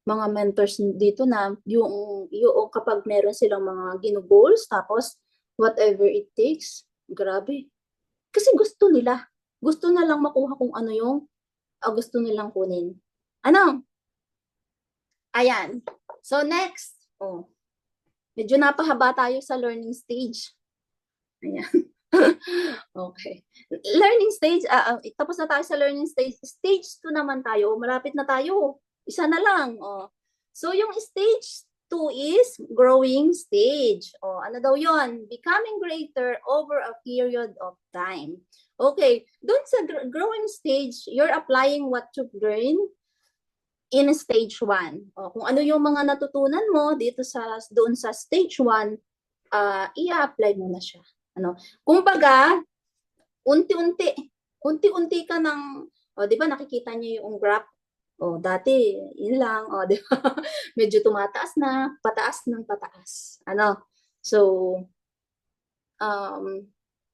mga mentors dito na yung kapag meron silang mga gino-goals, tapos whatever it takes, grabe. Kasi gusto nila. Gusto na lang makuha kung ano yung gusto nilang kunin. Ano? Ayan. So next, Medyo napahaba tayo sa learning stage. Ayan. Okay. Learning stage, tapos na tayo sa learning stage. Stage 2 naman tayo. Malapit na tayo. Isa na lang. Oh. So, yung stage 2 is growing stage. Oh, ano daw yon? Becoming greater over a period of time. Okay. Doon sa growing stage, you're applying what you've learned in stage 1. O, kung ano yung mga natutunan mo dito doon sa stage 1, i-apply mo na siya. Ano? Kumbaga, unti-unti ka ng, di ba nakikita niyo yung graph? Dati, yun lang, di ba? Medyo tumataas na, pataas ng pataas. Ano? So,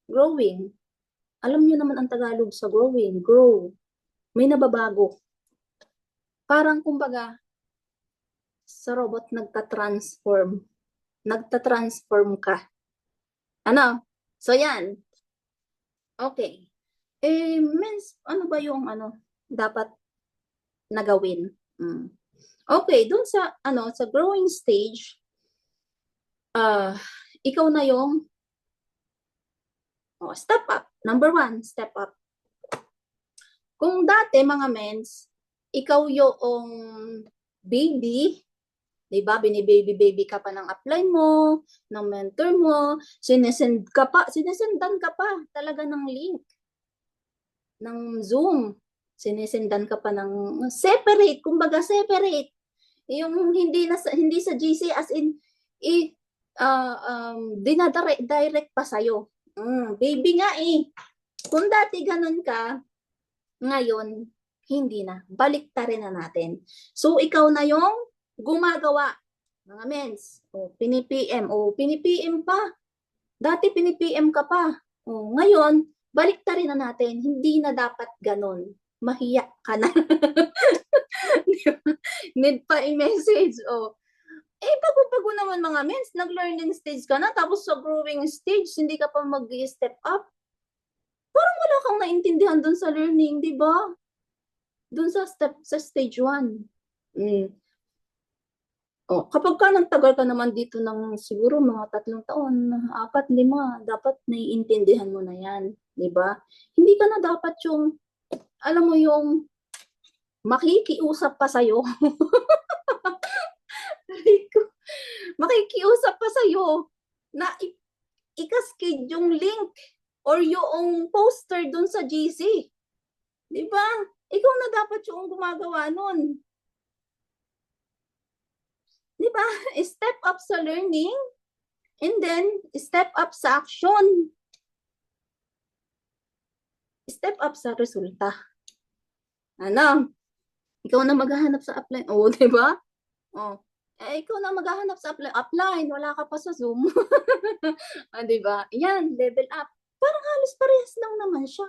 growing. Alam niyo naman ang Tagalog sa growing, grow. May nababago. Parang kumbaga, sa robot nagta-transform. Nagta-transform ka. Ano? So, yan. Okay. Means, ano ba yung dapat nagawin? Okay, dun sa, sa growing stage, ikaw na yung step up. Number 1, step up. Kung dati, mga mens, ikaw yung baby, diba? Binibaby-baby ka pa ng upline mo, ng mentor mo, sinesendan ka pa talaga ng link, ng Zoom. Sinesendan ka pa ng separate, kumbaga separate. Yung hindi sa GC as in, dinadirect pa sa'yo. Baby nga eh. Kung dati ganun ka, ngayon, hindi na. Baliktarin na natin. So, ikaw na yung gumagawa. Mga mens, pinipm pa. Dati pinipm ka pa. Ngayon, baliktarin na natin. Hindi na dapat ganun. Mahiya ka na. Need pa i-message. Bago-bago naman mga mens, nag-learning stage ka na, tapos sa growing stage, hindi ka pa mag-step up. Parang wala kang naintindihan dun sa learning, di ba? Dun sa stage 1. Kapag ka nagtagal ka naman dito ng siguro mga 3 taon, 4, 5, dapat naiintindihan mo na yan, di ba? Hindi ka na dapat yung, alam mo yung, makikiusap pa sa'yo. Makikiusap pa sa'yo na ikaskid yung link or yung poster dun sa GC. Di ba? Ikaw na dapat yung gumagawa nun. Di ba? Step up sa learning and then step up sa action. Step up sa resulta. Ano? Ikaw na maghahanap sa upline. Di ba? Ikaw na maghahanap sa upline. Wala ka pa sa Zoom. Di ba? Yan, level up. Parang halos parehas lang naman siya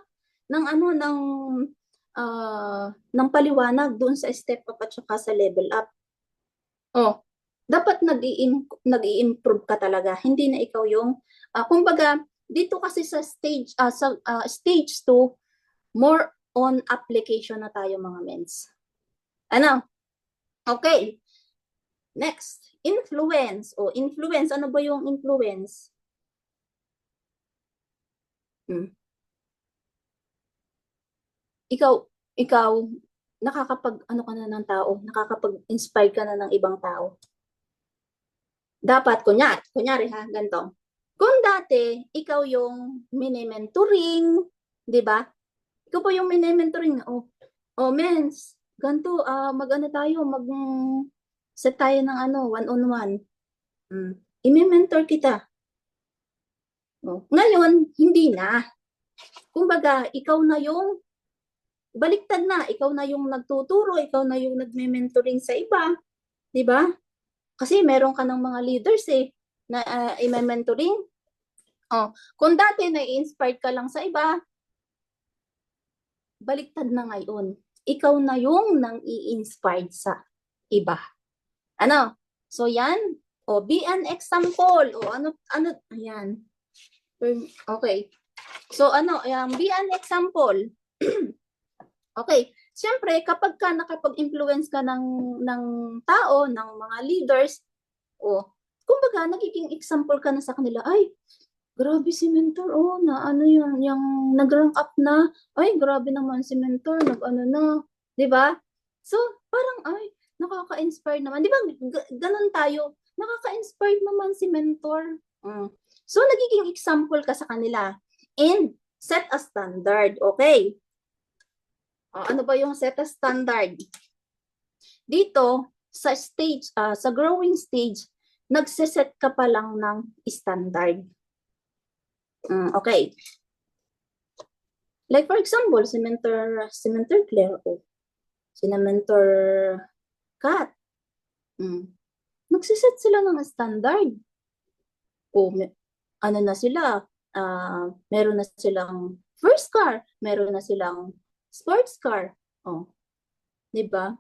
ng paliwanag doon sa step up at saka sa level up. Dapat nag-i-improve ka talaga. Hindi na ikaw yung, kumbaga, dito kasi sa stage 2, more on application na tayo mga mens. Ano? Okay. Next, influence. Influence. Ano ba yung influence? Ikaw, nakakapag-ano ka na ng tao, nakakapag-inspire ka na ng ibang tao. Dapat, kunyari ha, ganito. Kung dati, ikaw yung mini-mentoring, di ba? Ikaw po yung mini-mentoring na, mens, ganito, mag-ano tayo, set tayo ng one-on-one. I-mentor kita. Ngayon, hindi na. Kumbaga, ikaw na yung, baliktad na, ikaw na yung nagtuturo, ikaw na yung nagme-mentoring sa iba. Di ba? Kasi meron ka ng mga leaders na i-mentoring. Kung dati na-inspired ka lang sa iba, baliktad na ngayon. Ikaw na yung nang i-inspired sa iba. Ano? So yan. Be an example. Ayan. Okay. So be an example. Okay. Siyempre, kapag ka nakapag-influence ka ng tao, ng mga leaders, kumbaga, nagiging example ka na sa kanila, ay, grabe si mentor, oh, na ano yun, yung nag-rank up na, ay, grabe naman si mentor, nag-ano na, di ba? So, parang, ay, nakaka-inspire naman. Di ba, ganun tayo, nakaka-inspire naman si mentor. So, nagiging example ka sa kanila. And, set a standard, okay? Ano ba yung set a standard? Dito, sa stage, sa growing stage, nagsiset ka pa lang ng standard. Okay. Like for example, si Mentor Claire o si Mentor Kat. Nagsiset sila ng standard. O ano na sila, meron na silang first car, meron na silang sports car. Oh. 'Di ba?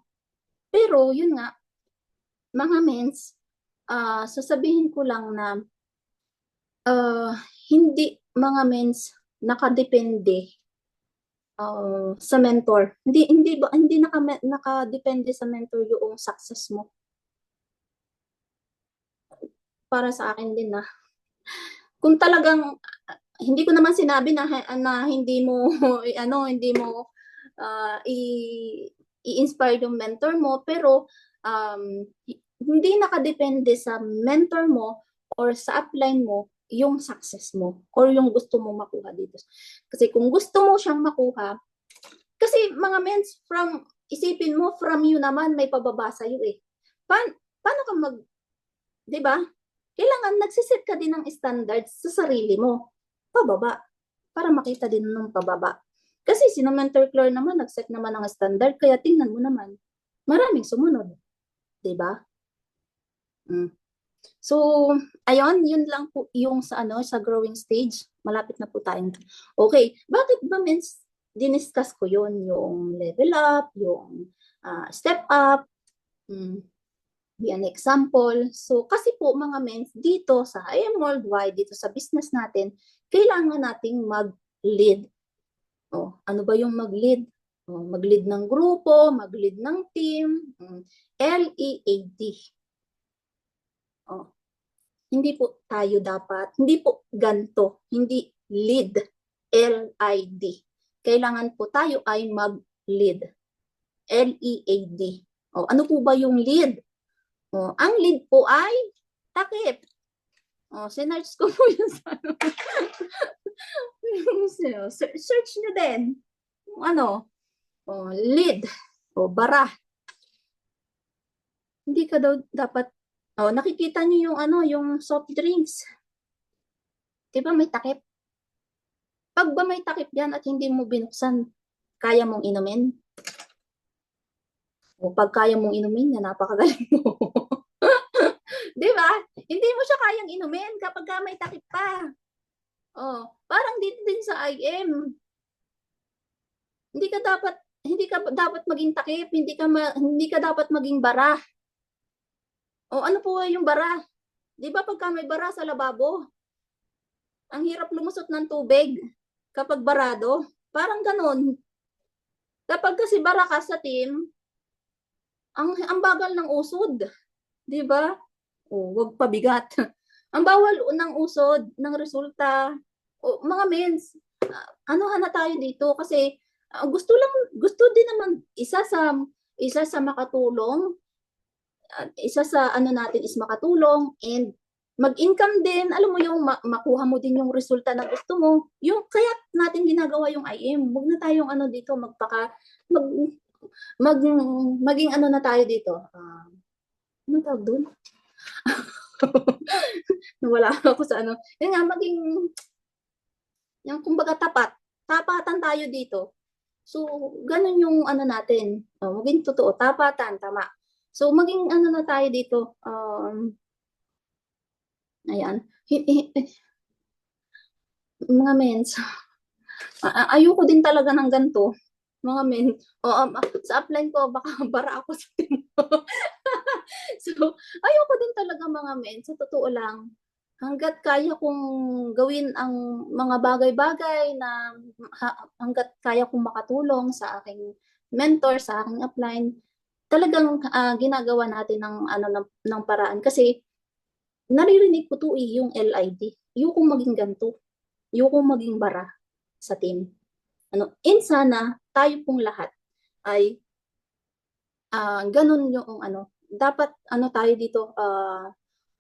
Pero yun nga, mga mens, sasabihin ko lang na hindi mga mens nakadepende sa mentor. Hindi nakadepende sa mentor yung success mo. Para sa akin din na kung talagang hindi ko naman sinabi na hindi mo hindi mo i-inspire yung mentor mo, pero hindi nakadepende sa mentor mo or sa upline mo yung success mo or yung gusto mo makuha dito. Kasi kung gusto mo siyang makuha, kasi mga mens, isipin mo, from you naman may pababa sa'yo eh. Paano ka di ba? Kailangan nagsiset ka din ng standards sa sarili mo. Pababa. Para makita din ng pababa. Kasi si Mentor Claire naman, nagset naman ng standard, kaya tingnan mo naman, maraming sumunod. Diba? So, ayun, yun lang po yung sa growing stage. Malapit na po tayong. Okay, bakit ba diniscuss ko yun? Yung level up, yung step up, an example. So, kasi po mga mens, dito sa IM Worldwide, dito sa business natin, kailangan nating mag-lead. Ano ba yung mag-lead? Mag-lead ng grupo, mag-lead ng team, L-E-A-D. Hindi po tayo dapat, hindi po ganto, hindi lead, L-I-D. Kailangan po tayo ay mag-lead, L-E-A-D. Ano po ba yung lead? Ang lead po ay takip. Sinerch ko po yun sa search nyo din. Lead. Bara. Hindi ka daw dapat, nakikita nyo yung yung soft drinks. Diba may takip? Pag ba may takip yan at hindi mo binuksan, kaya mong inumin? Pag kaya mong inumin, napakagaling mo. Di ba? Hindi mo siya kayang inumin kapag may takip pa. Parang dito din sa IM. Hindi ka dapat maging takip, hindi ka dapat maging bara. Ano po yung bara? Di ba pagka may bara sa lababo, ang hirap lumusot ng tubig kapag barado? Parang ganun. Kapag kasi bara ka sa team, ang bagal ng usod. Di ba? Wag pabigat. Ang bawal ng usod, ng resulta. Mga mens, anuhan na tayo dito kasi gusto din naman isa sa makatulong. Isa sa natin is makatulong and mag-income din. Alam mo yung makuha mo din yung resulta na gusto mo. Yung kaya natin ginagawa yung IM. Huwag na tayong dito maging na tayo dito. Ano tawag doon? Nawala ako sa Yun nga, yung kumbaga tapatan tayo dito. So, ganun yung natin. Maging totoo, tapatan, tama. So, maging na tayo dito. Ayan. Mga mens. Ayoko din talaga ng ganito. Mga men. Sa upline ko, baka bara ako sa team. So, ayoko din talaga mga men. Sa totoo lang, hanggat kaya kong gawin ang mga bagay-bagay na hanggat kaya kong makatulong sa aking mentor, sa aking upline, talagang ginagawa natin ng paraan kasi naririnig ko to yung LID. Yung maging ganto. Yung maging bara sa team. Sana tayo pong lahat ay ganun yung dapat tayo dito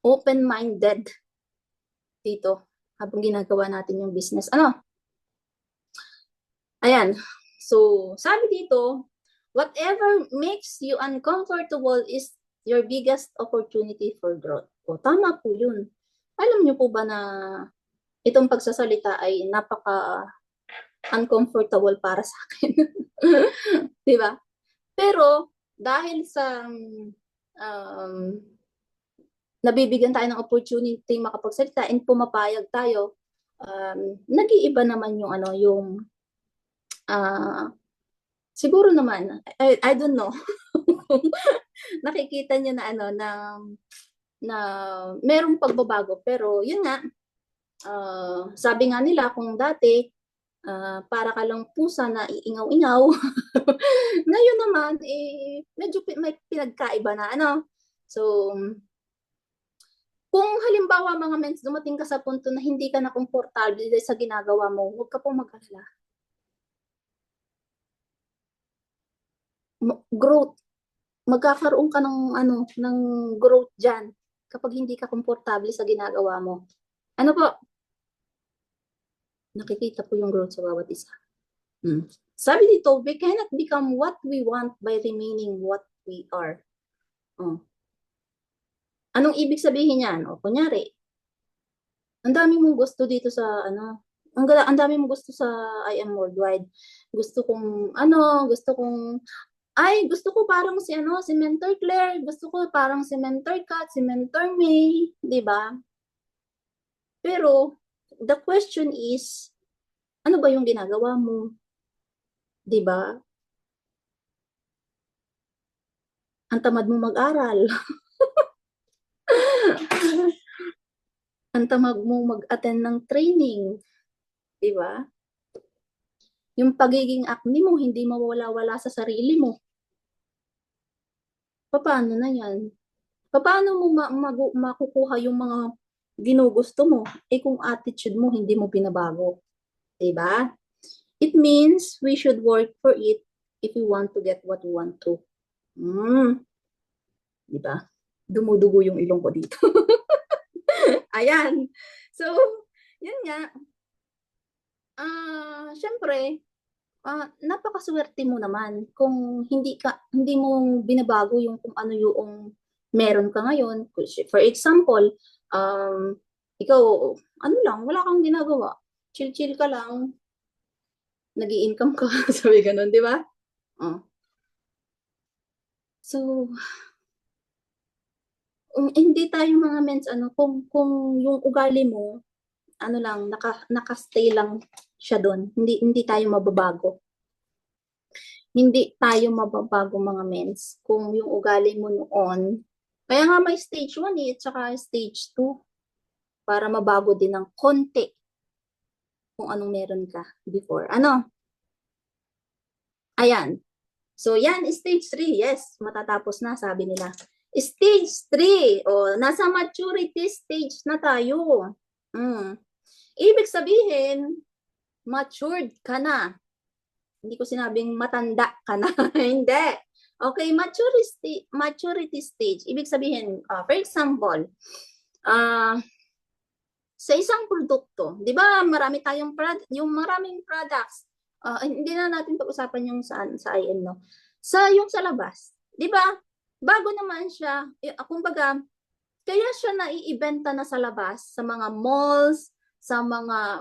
open-minded dito habang ginagawa natin yung business. Ayan. So, sabi dito, whatever makes you uncomfortable is your biggest opportunity for growth. O, tama po yun. Alam niyo po ba na itong pagsasalita ay napaka uncomfortable para sa akin. 'Di ba? Pero dahil sa nabibigyan tayo ng opportunity makapagsalita and pumapayag tayo, nag-iiba naman yung siguro naman, I don't know. Nakikita niyo na na merong pagbabago, pero yun nga, sabi nga nila kung dati para ka lang pusa na iingaw-ingaw. Ngayon naman, medyo may pinagkaiba na So, kung halimbawa mga mens, dumating ka sa punto na hindi ka na komportable sa ginagawa mo, huwag ka pong mag-alala. Growth. Magkakaroon ka ng growth dyan kapag hindi ka komportable sa ginagawa mo. Ano po? Nakikita po yung growth sa bawat isa. Sabi dito, we cannot become what we want by remaining what we are. Anong ibig sabihin yan? Kunyari, ang dami mong gusto dito sa ang dami mong gusto sa I Am Worldwide. Gusto ko parang si Mentor Claire, gusto ko parang si Mentor Kat, si Mentor May, 'di ba? Pero the question is, ano ba yung ginagawa mo? 'Di ba? Ang tamad mo mag-aral. Ang tamad mo mag-attend ng training. 'Di ba? Yung pagiging acne mo, hindi mawala-wala sa sarili mo. Paano na yan? Paano mo makukuha yung mga ginugusto mo? Kung attitude mo, hindi mo binabago. Diba? It means we should work for it if we want to get what we want to. Diba? Dumudugo yung ilong ko dito. Ayan. So, yun nga. Syempre, napakaswerte mo naman kung hindi mo binabago yung kung ano yung meron ka ngayon. For example, ikaw, wala kang ginagawa. Chill-chill ka lang. Nag-i-income ka. Sabi ganun, di ba? So, hindi tayo mga mens, kung yung ugali mo, naka-stay lang siya doon. Hindi tayo mababago. Hindi tayo mababago mga mens kung yung ugali mo noon. Kaya nga may stage 1 at saka stage 2 para mabago din ng konti kung anong meron ka before. Ayan. So, yan, stage 3. Yes, matatapos na, sabi nila. Stage 3. Nasa maturity stage na tayo. Ibig sabihin, matured ka na. Hindi ko sinabing matanda ka na. Hindi. Okay, maturity stage. Ibig sabihin, for example, sa isang produkto, di ba marami tayong yung maraming products, hindi na natin pag-usapan yung sa IM, no? Yung sa labas, di ba? Bago naman siya, kumbaga, kaya siya naiibenta na sa labas, sa mga malls, sa mga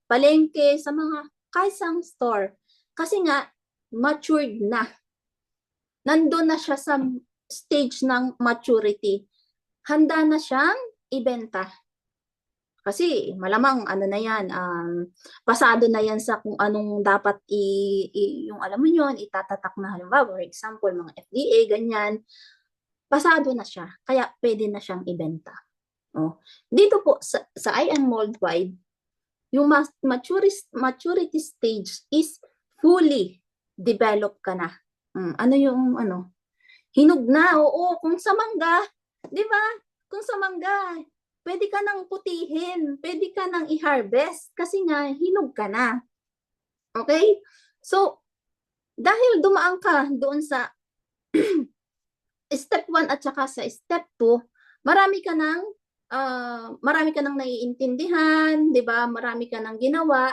palengke, sa mga kaisang store. Kasi nga, matured na. Nandun na siya sa stage ng maturity. Handa na siyang ibenta. Kasi malamang na yan, pasado na yan sa kung anong dapat yung alam mo yun, itatatak na halimbawa, for example, mga FDA, ganyan. Pasado na siya, kaya pwede na siyang ibenta. Dito po, sa IM Worldwide, yung maturity stage is fully developed ka na. Hinog na, oo, kung sa mangga, di ba? kung sa mangga, pwede ka nang putihin, pwede ka nang i-harvest kasi nga hinog ka na. Okay? So, dahil dumaan ka doon sa step 1 at saka sa step 2, marami ka nang naiintindihan, 'di ba? Marami ka nang ginawa.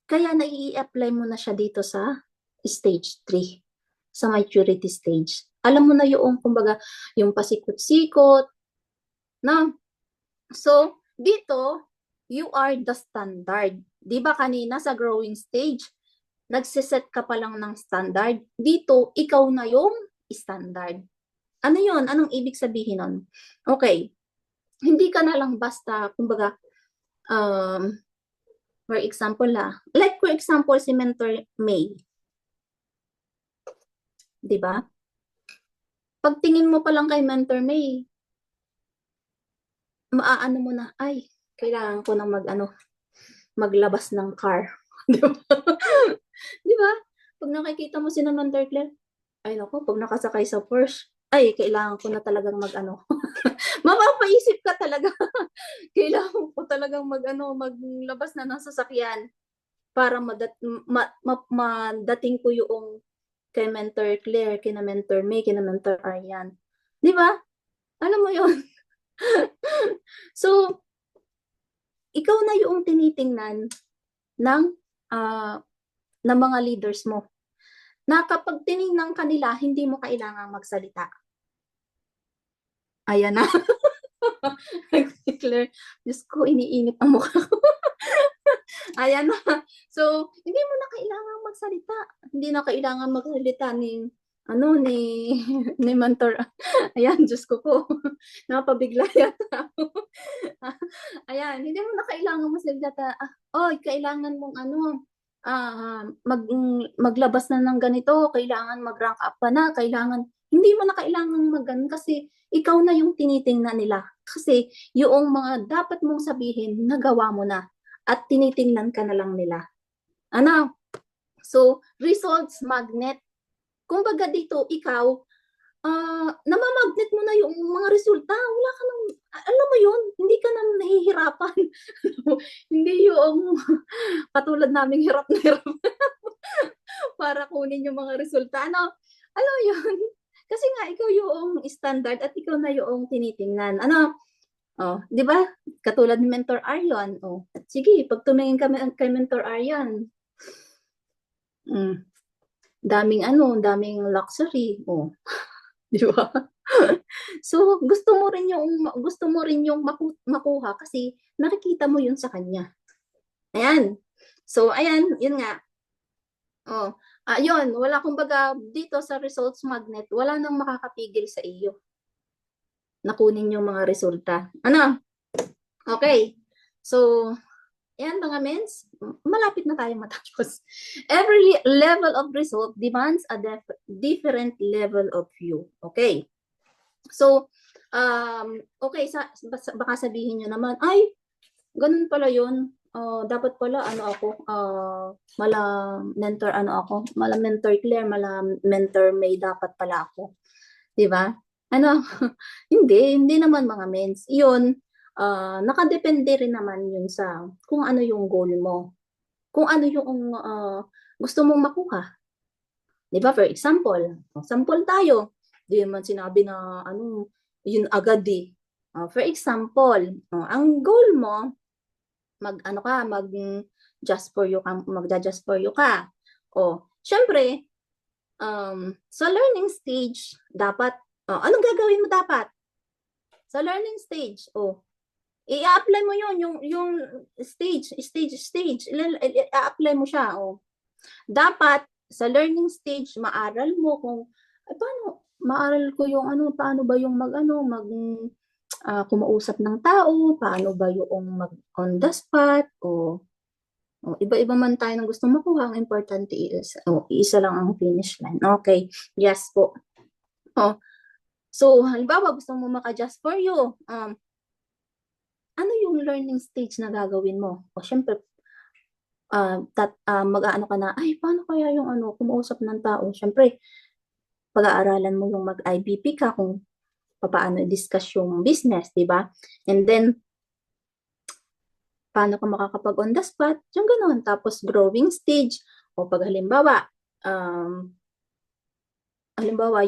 Kaya nai-apply mo na siya dito sa stage 3, sa maturity stage. Alam mo na yung kumbaga yung pasikot-sikot, no? So, dito you are the standard. 'Di ba kanina sa growing stage, nagse-set ka pa lang ng standard. Dito, ikaw na yung standard. Ano yun? Anong ibig sabihin nun? Okay. Hindi ka na lang basta, kumbaga, for example like for example, si Mentor May. Di ba? Pagtingin mo pa lang kay Mentor May, maaano mo na, ay, kailangan ko nang maglabas ng car. Di ba? Di ba? Pag nakikita mo si Mentor Claire, ay nako, pag nakasakay sa Porsche, ay, kailangan ko na talagang mapapaisip ka talaga. Kailangan ko talagang maglabas na ng sasakyan para madating ko yung kay Mentor Claire, kina Mentor May, kina Mentor Aryan. Di ba? Alam mo yun? So, ikaw na yung tinitingnan ng mga leaders mo. Na kapag tinignan kanila, hindi mo kailangang magsalita. Ayan na. Claire, Diyos ko, iniinit ang mukha ko. Ayan na. So, hindi mo na kailangan magsalita. Hindi na kailangan magsalita ni ni Mentor. Ayan, Diyos ko po. Napabigla yata ako. Ayan, hindi mo na kailangan magsalita. Kailangan mong maglabas na ng ganito, kailangan mag-rank up pa na, hindi mo na kailangan mag-ganun kasi ikaw na yung tinitingnan nila. Kasi yung mga dapat mong sabihin, nagawa mo na at tinitingnan ka na lang nila. So, results magnet. Kumbaga dito, ikaw, namamagnet mo na yung mga resulta. Wala ka nang, alam mo yun, hindi ka nang nahihirapan. Hindi yung katulad namin hirap na hirap para kunin yung mga resulta. Alam mo yun? Kasi nga, ikaw yung standard at ikaw na yung tinitingnan. 'Di ba? Katulad ni Mentor Aryan. Sige, pag tumingin ka kay Mentor Aryan, daming luxury. 'Di ba? So, gusto mo rin yung makuha kasi nakikita mo yun sa kanya. Ayan. So, ayan, yun nga. Yun, kumbaga dito sa results magnet, wala nang makakapigil sa iyo na kunin yung mga resulta. Okay. So, yan mga mens, malapit na tayo matapos. Every level of result demands a different level of view. Okay. So, okay, baka sabihin nyo naman, ay, ganun pala yun. Dapat pala, mala Mentor Claire, mala Mentor May, dapat pala ako. Diba? Hindi naman mga mens. Yun, nakadepende rin naman yun sa kung ano yung goal mo. Kung ano yung gusto mong makuha. Diba? For example, sample tayo. Di man sinabi na yun agad eh. For example, ang goal mo, mag-just for you ka. Syempre, sa learning stage, dapat, anong gagawin mo dapat? Sa learning stage, i-apply mo yun, yung stage, i-apply mo siya, Dapat, sa learning stage, maaral mo kung, maaral ko yung paano ba yung kumausap ng tao, paano ba yung on the spot, iba-iba man tayo ng gusto makuha, ang importante is, isa lang ang finish line. Okay, yes po. So, halimbawa, gusto mo maka-just for you, ano yung learning stage na gagawin mo? Syempre, mag-aano ka na, ay, paano kaya yung kumausap ng tao? Syempre, pag-aaralan mo yung mag-IBP ka, kung paano i-discuss yung business, di ba? And then, paano ka makakapag on the spot, yung ganun. Tapos growing stage, o pag halimbawa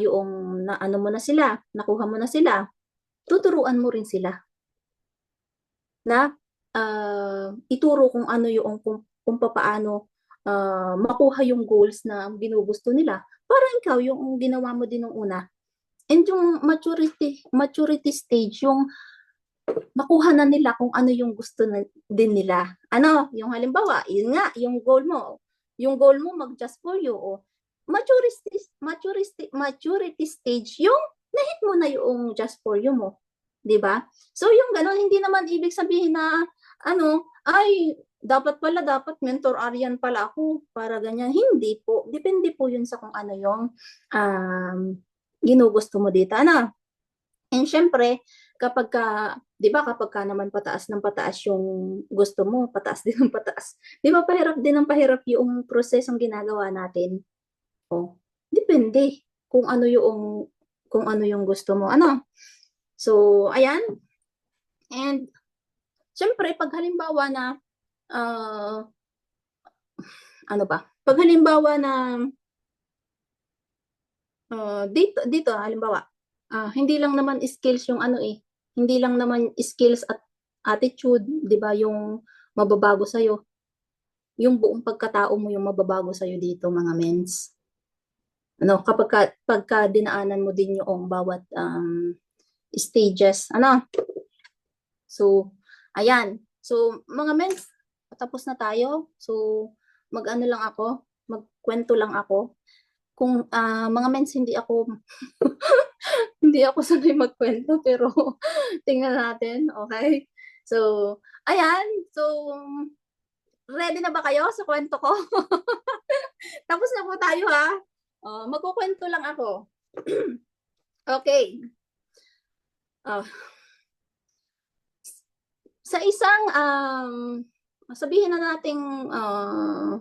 yung na ano mo na sila, nakuha mo na sila, tuturuan mo rin sila na ituro kung ano yung kung papaano makuha yung goals na ginugusto nila. Para ikaw yung ginawa mo din nung una. And yung maturity stage, yung makuha na nila kung ano yung gusto din nila. Ano, yung halimbawa, yun nga, yung goal mo. Yung goal mo mag-just for you. O maturity stage, yung na-hit mo na yung just for you mo. 'Di ba? So yung ganun, hindi naman ibig sabihin na ano, ay dapat mentor Aryan pala ako para ganyan. Hindi po. Depende po yun sa kung ano yung ginugusto mo dito. Ano? And syempre, kapag ka, 'di ba, kapag ka naman pataas ng pataas yung gusto mo, pataas din ng pataas. 'Di ba, pahirap din ng pahirap yung prosesong ginagawa natin. Oh, depende kung ano yung gusto mo. Ano? So, ayan. And syempre, pag halimbawa na ano ba? Pag halimbawa na dito halimbawa, hindi lang naman skills yung ano eh. Hindi lang naman skills at attitude, 'di ba, yung mababago sa yung buong pagkatao mo yung mababago sa dito, mga mens. Ano, pagka dinaanan mo din yung bawat stages, ano? So, ayan. So, mga mens, tapos na tayo. So, mag-ano lang ako, magkwento lang ako. Kung mga mens, hindi ako hindi ako sanay magkwento, pero tingnan natin, okay? So, ayan. So, ready na ba kayo sa kwento ko? Tapos na po tayo, ha? Magkukwento lang ako. Okay. Sa isang sabihin na nating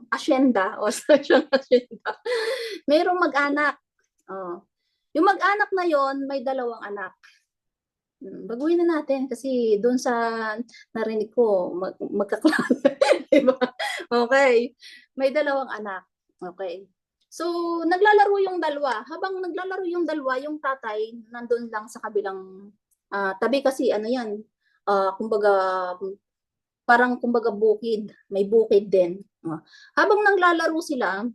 asyenda o sa isang asyenda, mayroong mag-anak. Yung mag-anak na yon may dalawang anak. Baguhin na natin kasi doon sa narinig ko magkaklase, diba? Okay. May dalawang anak. Okay. So, naglalaro yung dalawa. Habang naglalaro yung dalawa, yung tatay nandun lang sa kabilang tabi kasi ano yan, kumbaga parang kumbaga bukid, may bukid din. Habang naglalaro sila,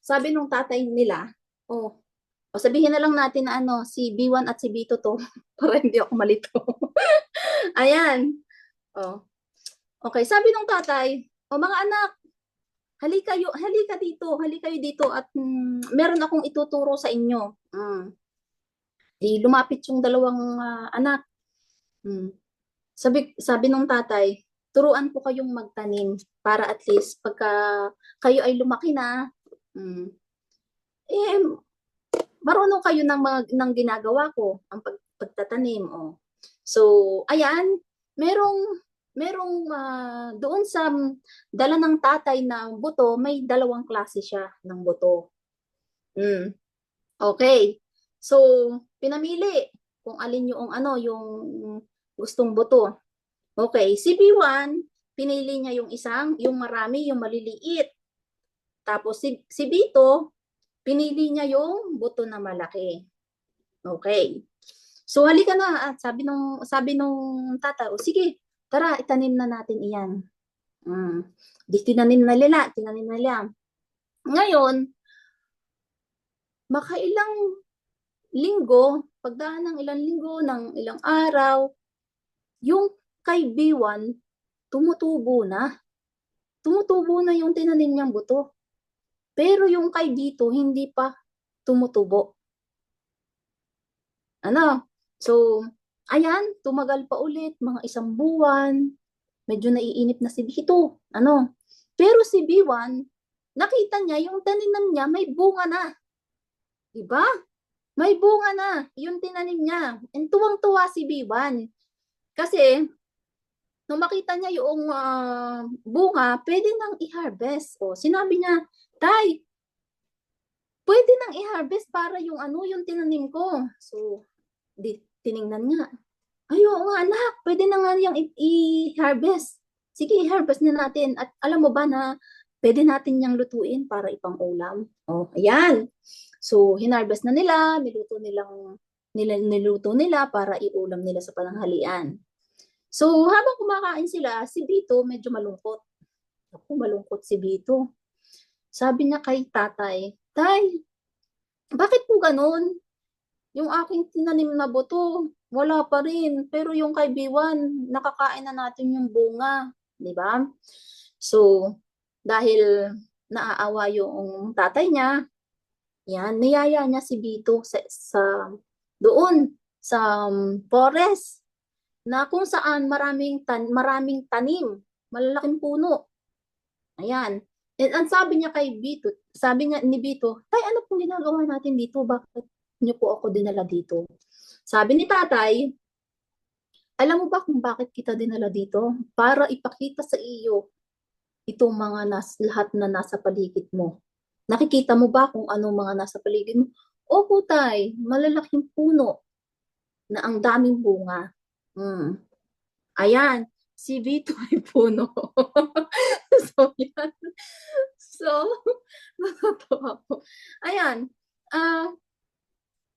sabi nung tatay nila, o sabihin na lang natin na ano, si B1 at si B2 to, para hindi ako malito. Ayan. Okay, sabi nung tatay, mga anak, halika kayo dito at meron akong ituturo sa inyo. Lumapit yung dalawang anak. Sabi nung tatay, turuan ko kayong magtanim para at least pagka kayo ay lumaki na, marunong kayo ng ginagawa ko, ang pagtatanim. So, ayan, merong doon sa dala ng tatay na buto, may dalawang klase siya ng buto. Okay. So, pinamili kung alin yung yung gustong buto. Okay, si B1, pinili niya yung yung marami, yung maliliit. Tapos si B2, pinili niya yung buto na malaki. Okay. So halika na, sabi nung tata, sige, tara, itanim na natin iyan. Di tinanim na nila. Ngayon, makailang linggo, pagdaan ng ilang linggo, ng ilang araw, yung kay B1, tumutubo na. Tumutubo na yung tinanim niyang buto. Pero yung kay B2, hindi pa tumutubo. Ano? So, ayan, tumagal pa ulit, mga 1 buwan. Medyo naiinip na si B2. Ano? Pero si B1, nakita niya yung tinanim niya may bunga na. Diba? May bunga na yung tinanim niya. And tuwang-tuwa si B1. Kasi, nung makita niya yung bunga, pwede nang i-harvest. Sinabi niya, Tay, pwede nang i-harvest para yung yung tinanim ko. So, tiningnan nga. Ay, oo nga anak, pwede na nga yung i-harvest. Sige, i-harvest na natin. At alam mo ba na pwede natin yung lutuin para ipang ulam? Oh, ayan. So, hinarvest na nila, niluto nila para iulam nila sa pananghalian. So, habang kumakain sila, si Bito medyo malungkot. Ako, malungkot si Bito. Sabi niya kay tatay, Tay, bakit po ganun? Yung aking tinanim na buto, wala pa rin. Pero yung kay Biwan, nakakain na natin yung bunga. Di ba? So, dahil naaawa yung tatay niya, yan, niyaya niya si Bito doon sa forest na kung saan maraming tanim, malalaking puno. Ayan. And ang sabi niya kay Bito, sabi niya ni Bito, Tay, ano pong ginagawa natin dito? Bakit niyo po ako dinala dito? Sabi ni tatay, alam mo ba kung bakit kita dinala dito? Para ipakita sa iyo itong lahat na nasa paligid mo. Nakikita mo ba kung anong mga nasa paligid mo? Opo, tay, malalaking puno na ang daming bunga. Ayan, si Vito ay puno. So, yan. So, natatawa ko. Ayan,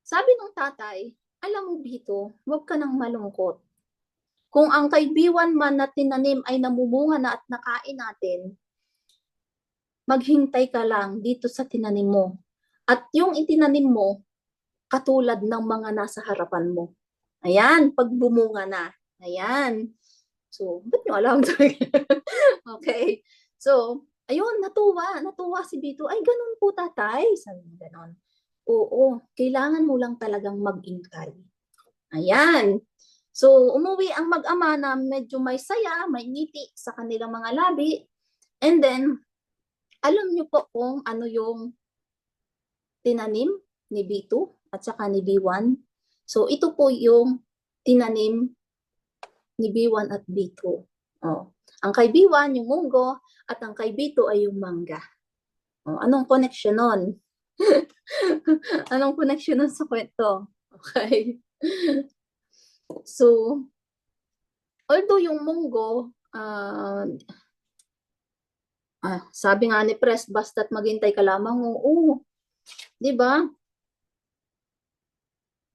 sabi ng tatay, alam mo Vito, huwag ka nang malungkot. Kung ang kaibiwan man na tinanim ay namumunga na at nakain natin, maghintay ka lang dito sa tinanim mo. At yung itinanim mo, katulad ng mga nasa harapan mo. Ayan, pag bumunga na. Ayan. So, ba't nyo alam? Okay. So, ayun, natuwa si Bito. Ay, ganun po tatay. Sabi niya ganun. Oo, kailangan mo lang talagang mag-ingkay. Ayan. So, umuwi ang mag-ama na medyo may saya, may ngiti sa kanilang mga labi. And then, alam niyo po kung ano yung tinanim ni Bito at saka ni B1. So, ito po yung tinanim ni B1 at B2. Oh. Ang kay B1, yung munggo, at ang kay B2 ay yung mangga. Oh, anong connection nun? Anong connection nun sa kwento? Okay. So, although yung munggo, sabi nga ni Pres, basta't maghintay ka lamang, oo. Di ba?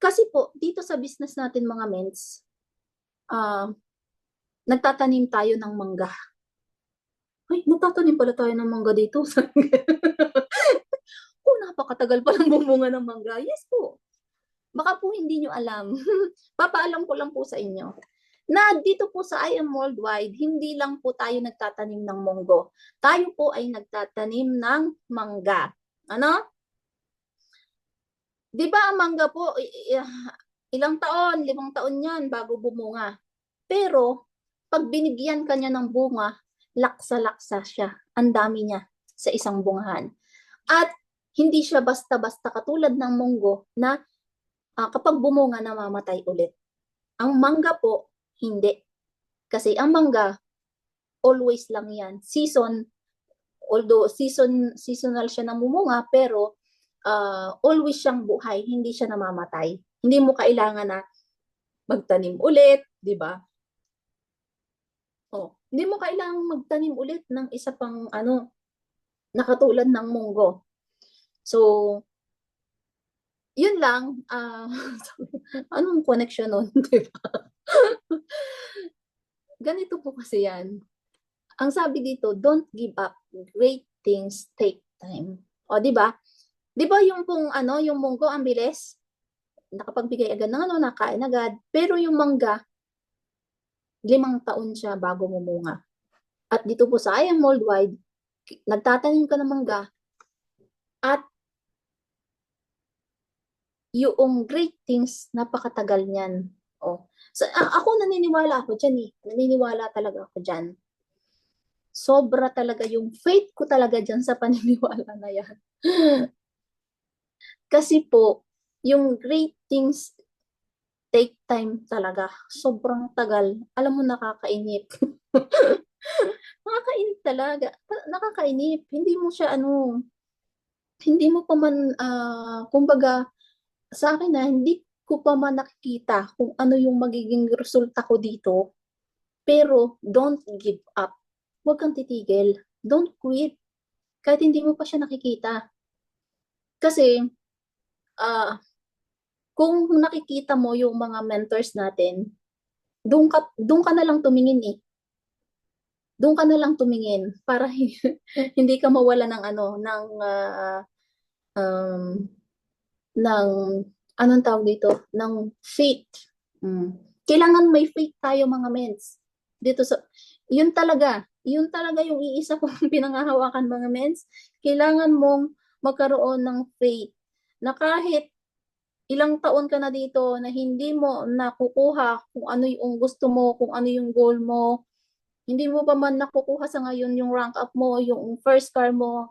Kasi po, dito sa business natin mga mens, nagtatanim tayo ng mangga. Ay, nagtatanim pala tayo ng mangga dito. Napakatagal palang bumunga ng mangga. Yes po. Baka po hindi nyo alam. Papaalam ko lang po sa inyo na dito po sa I Am Worldwide, hindi lang po tayo nagtatanim ng munggo. Tayo po ay nagtatanim ng mangga. Ano? Di ba ang mangga po, ilang taon, 5 taon yan bago bumunga. Pero, pag binigyan ka niya ng bunga, laksa-laksa siya. Ang dami niya sa isang bungahan. At hindi siya basta-basta katulad ng munggo na kapag bumunga namamatay ulit. Ang mangga po, hindi. Kasi ang mangga, always lang yan. Although seasonal siya namumunga, pero always siyang buhay, hindi siya namamatay. Hindi mo kailangan na magtanim ulit, di ba? Hindi mo kailangan magtanim ulit ng isa pang nakatulad ng munggo. So, yun lang. Anong connection nun? Diba? Ganito po kasi yan. Ang sabi dito, don't give up. Great things take time. O, di ba? Di ba yung yung munggo, ang bilis? Nakapagbigay agad ng nakain agad. Pero yung mangga, 5 taon siya bago mumunga. At dito po sa I Am Worldwide, nagtatanim ka ng mangga at yung great things, napakatagal niyan. So, ako naniniwala ako dyan eh. Naniniwala talaga ako dyan. Sobra talaga yung faith ko talaga dyan sa paniniwala na yan. Kasi po, yung great things take time talaga. Sobrang tagal. Alam mo, nakakainip. Nakakainip talaga. Nakakainip. Hindi mo siya hindi mo pa man, kumbaga, sa akin na, ko pa man nakikita kung ano yung magiging resulta ko dito. Pero don't give up. Huwag kang titigil. Don't quit. Kahit hindi mo pa siya nakikita. Kasi, ah, kung nakikita mo yung mga mentors natin, doon ka na lang tumingin eh. Doon ka na lang tumingin para hindi ka mawala ng ano, um, ng, anong tawag dito? Ng faith. Mm. Kailangan may faith tayo mga mens. Dito sa, yun talaga yung iisa kong pinangahawakan mga mens. Kailangan mong magkaroon ng faith na kahit ilang taon ka na dito na hindi mo nakukuha kung ano yung gusto mo, kung ano yung goal mo, hindi mo pa man nakukuha sa ngayon yung rank up mo, yung first car mo,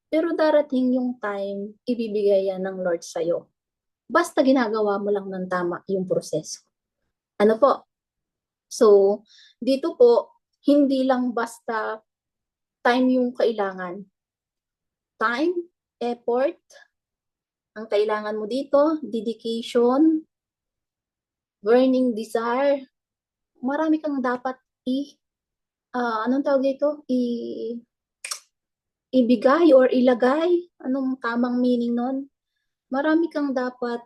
pero darating yung time, ibibigay yan ng Lord sa'yo. Basta ginagawa mo lang ng tama yung proseso. Ano po? So, dito po, hindi lang basta time yung kailangan. Time, effort, ang kailangan mo dito, dedication, burning desire. Marami kang dapat anong tawag dito? Ibigay or ilagay. Anong tamang meaning nun? Marami kang dapat,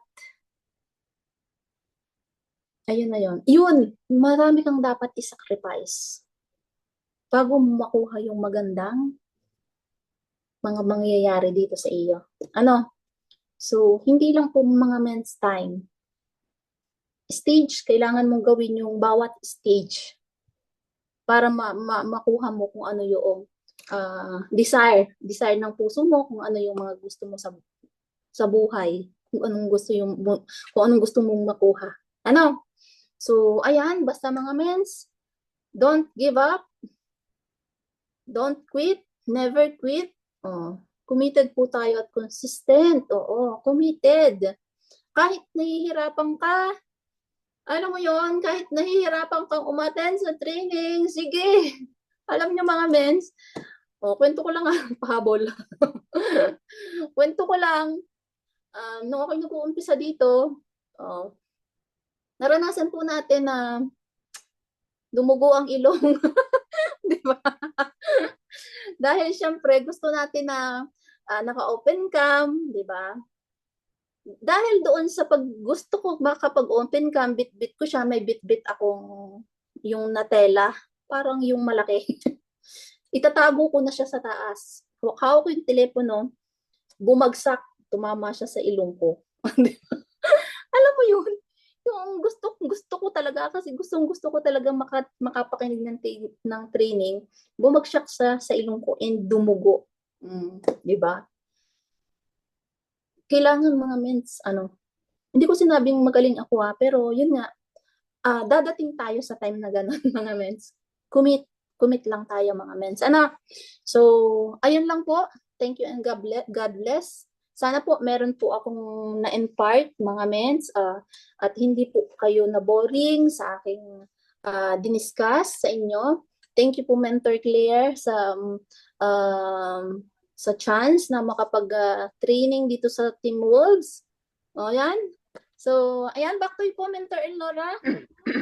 ayun na yun. Yun, marami kang dapat i-sacrifice bago mo makuha yung magandang mga mangyayari dito sa iyo. Ano? So, hindi lang po mga men's time. Stage, kailangan mong gawin yung bawat stage para makuha mo kung ano yung desire ng puso mo, kung ano yung mga gusto mo sa buhay, kung anong gusto mong makuha. Ano? So, ayan, basta mga mens, don't give up, don't quit, never quit. Oh, committed po tayo at consistent. Oo, committed. Kahit nahihirapan ka, alam mo yon, kahit nahihirapan kang umattend sa training, sige. Alam niyo mga mens, kwento ko lang pahabol. Kwento ko lang, nung ako nag-uumpisa dito, naranasan po natin na dumugo ang ilong. Di ba? Dahil syempre, gusto natin na naka-open cam, di ba? Dahil doon sa gusto ko makapag open cam, bit-bit ko siya, may bit-bit akong yung natela, parang yung malaki. Itatago ko na siya sa taas. Hawak ko yung telepono, bumagsak, tumama siya sa ilong ko. Alam mo yun? Yung gusto ko talaga, kasi gusto ko talaga makapakinig ng training, bumagsak sa ilong ko and dumugo. Di ba? Kailangan mga mens, hindi ko sinabing magaling ako pero yun nga, dadating tayo sa time na gano'n mga mens. Commit lang tayo mga mens. So, ayun lang po. Thank you and God bless. Sana po meron po akong na-impart mga mens at hindi po kayo na-boring sa aking diniscuss sa inyo. Thank you po Mentor Claire sa chance na makapag-training dito sa Team Wolves. O yan. So, ayan, back to you po Mentor Elnora.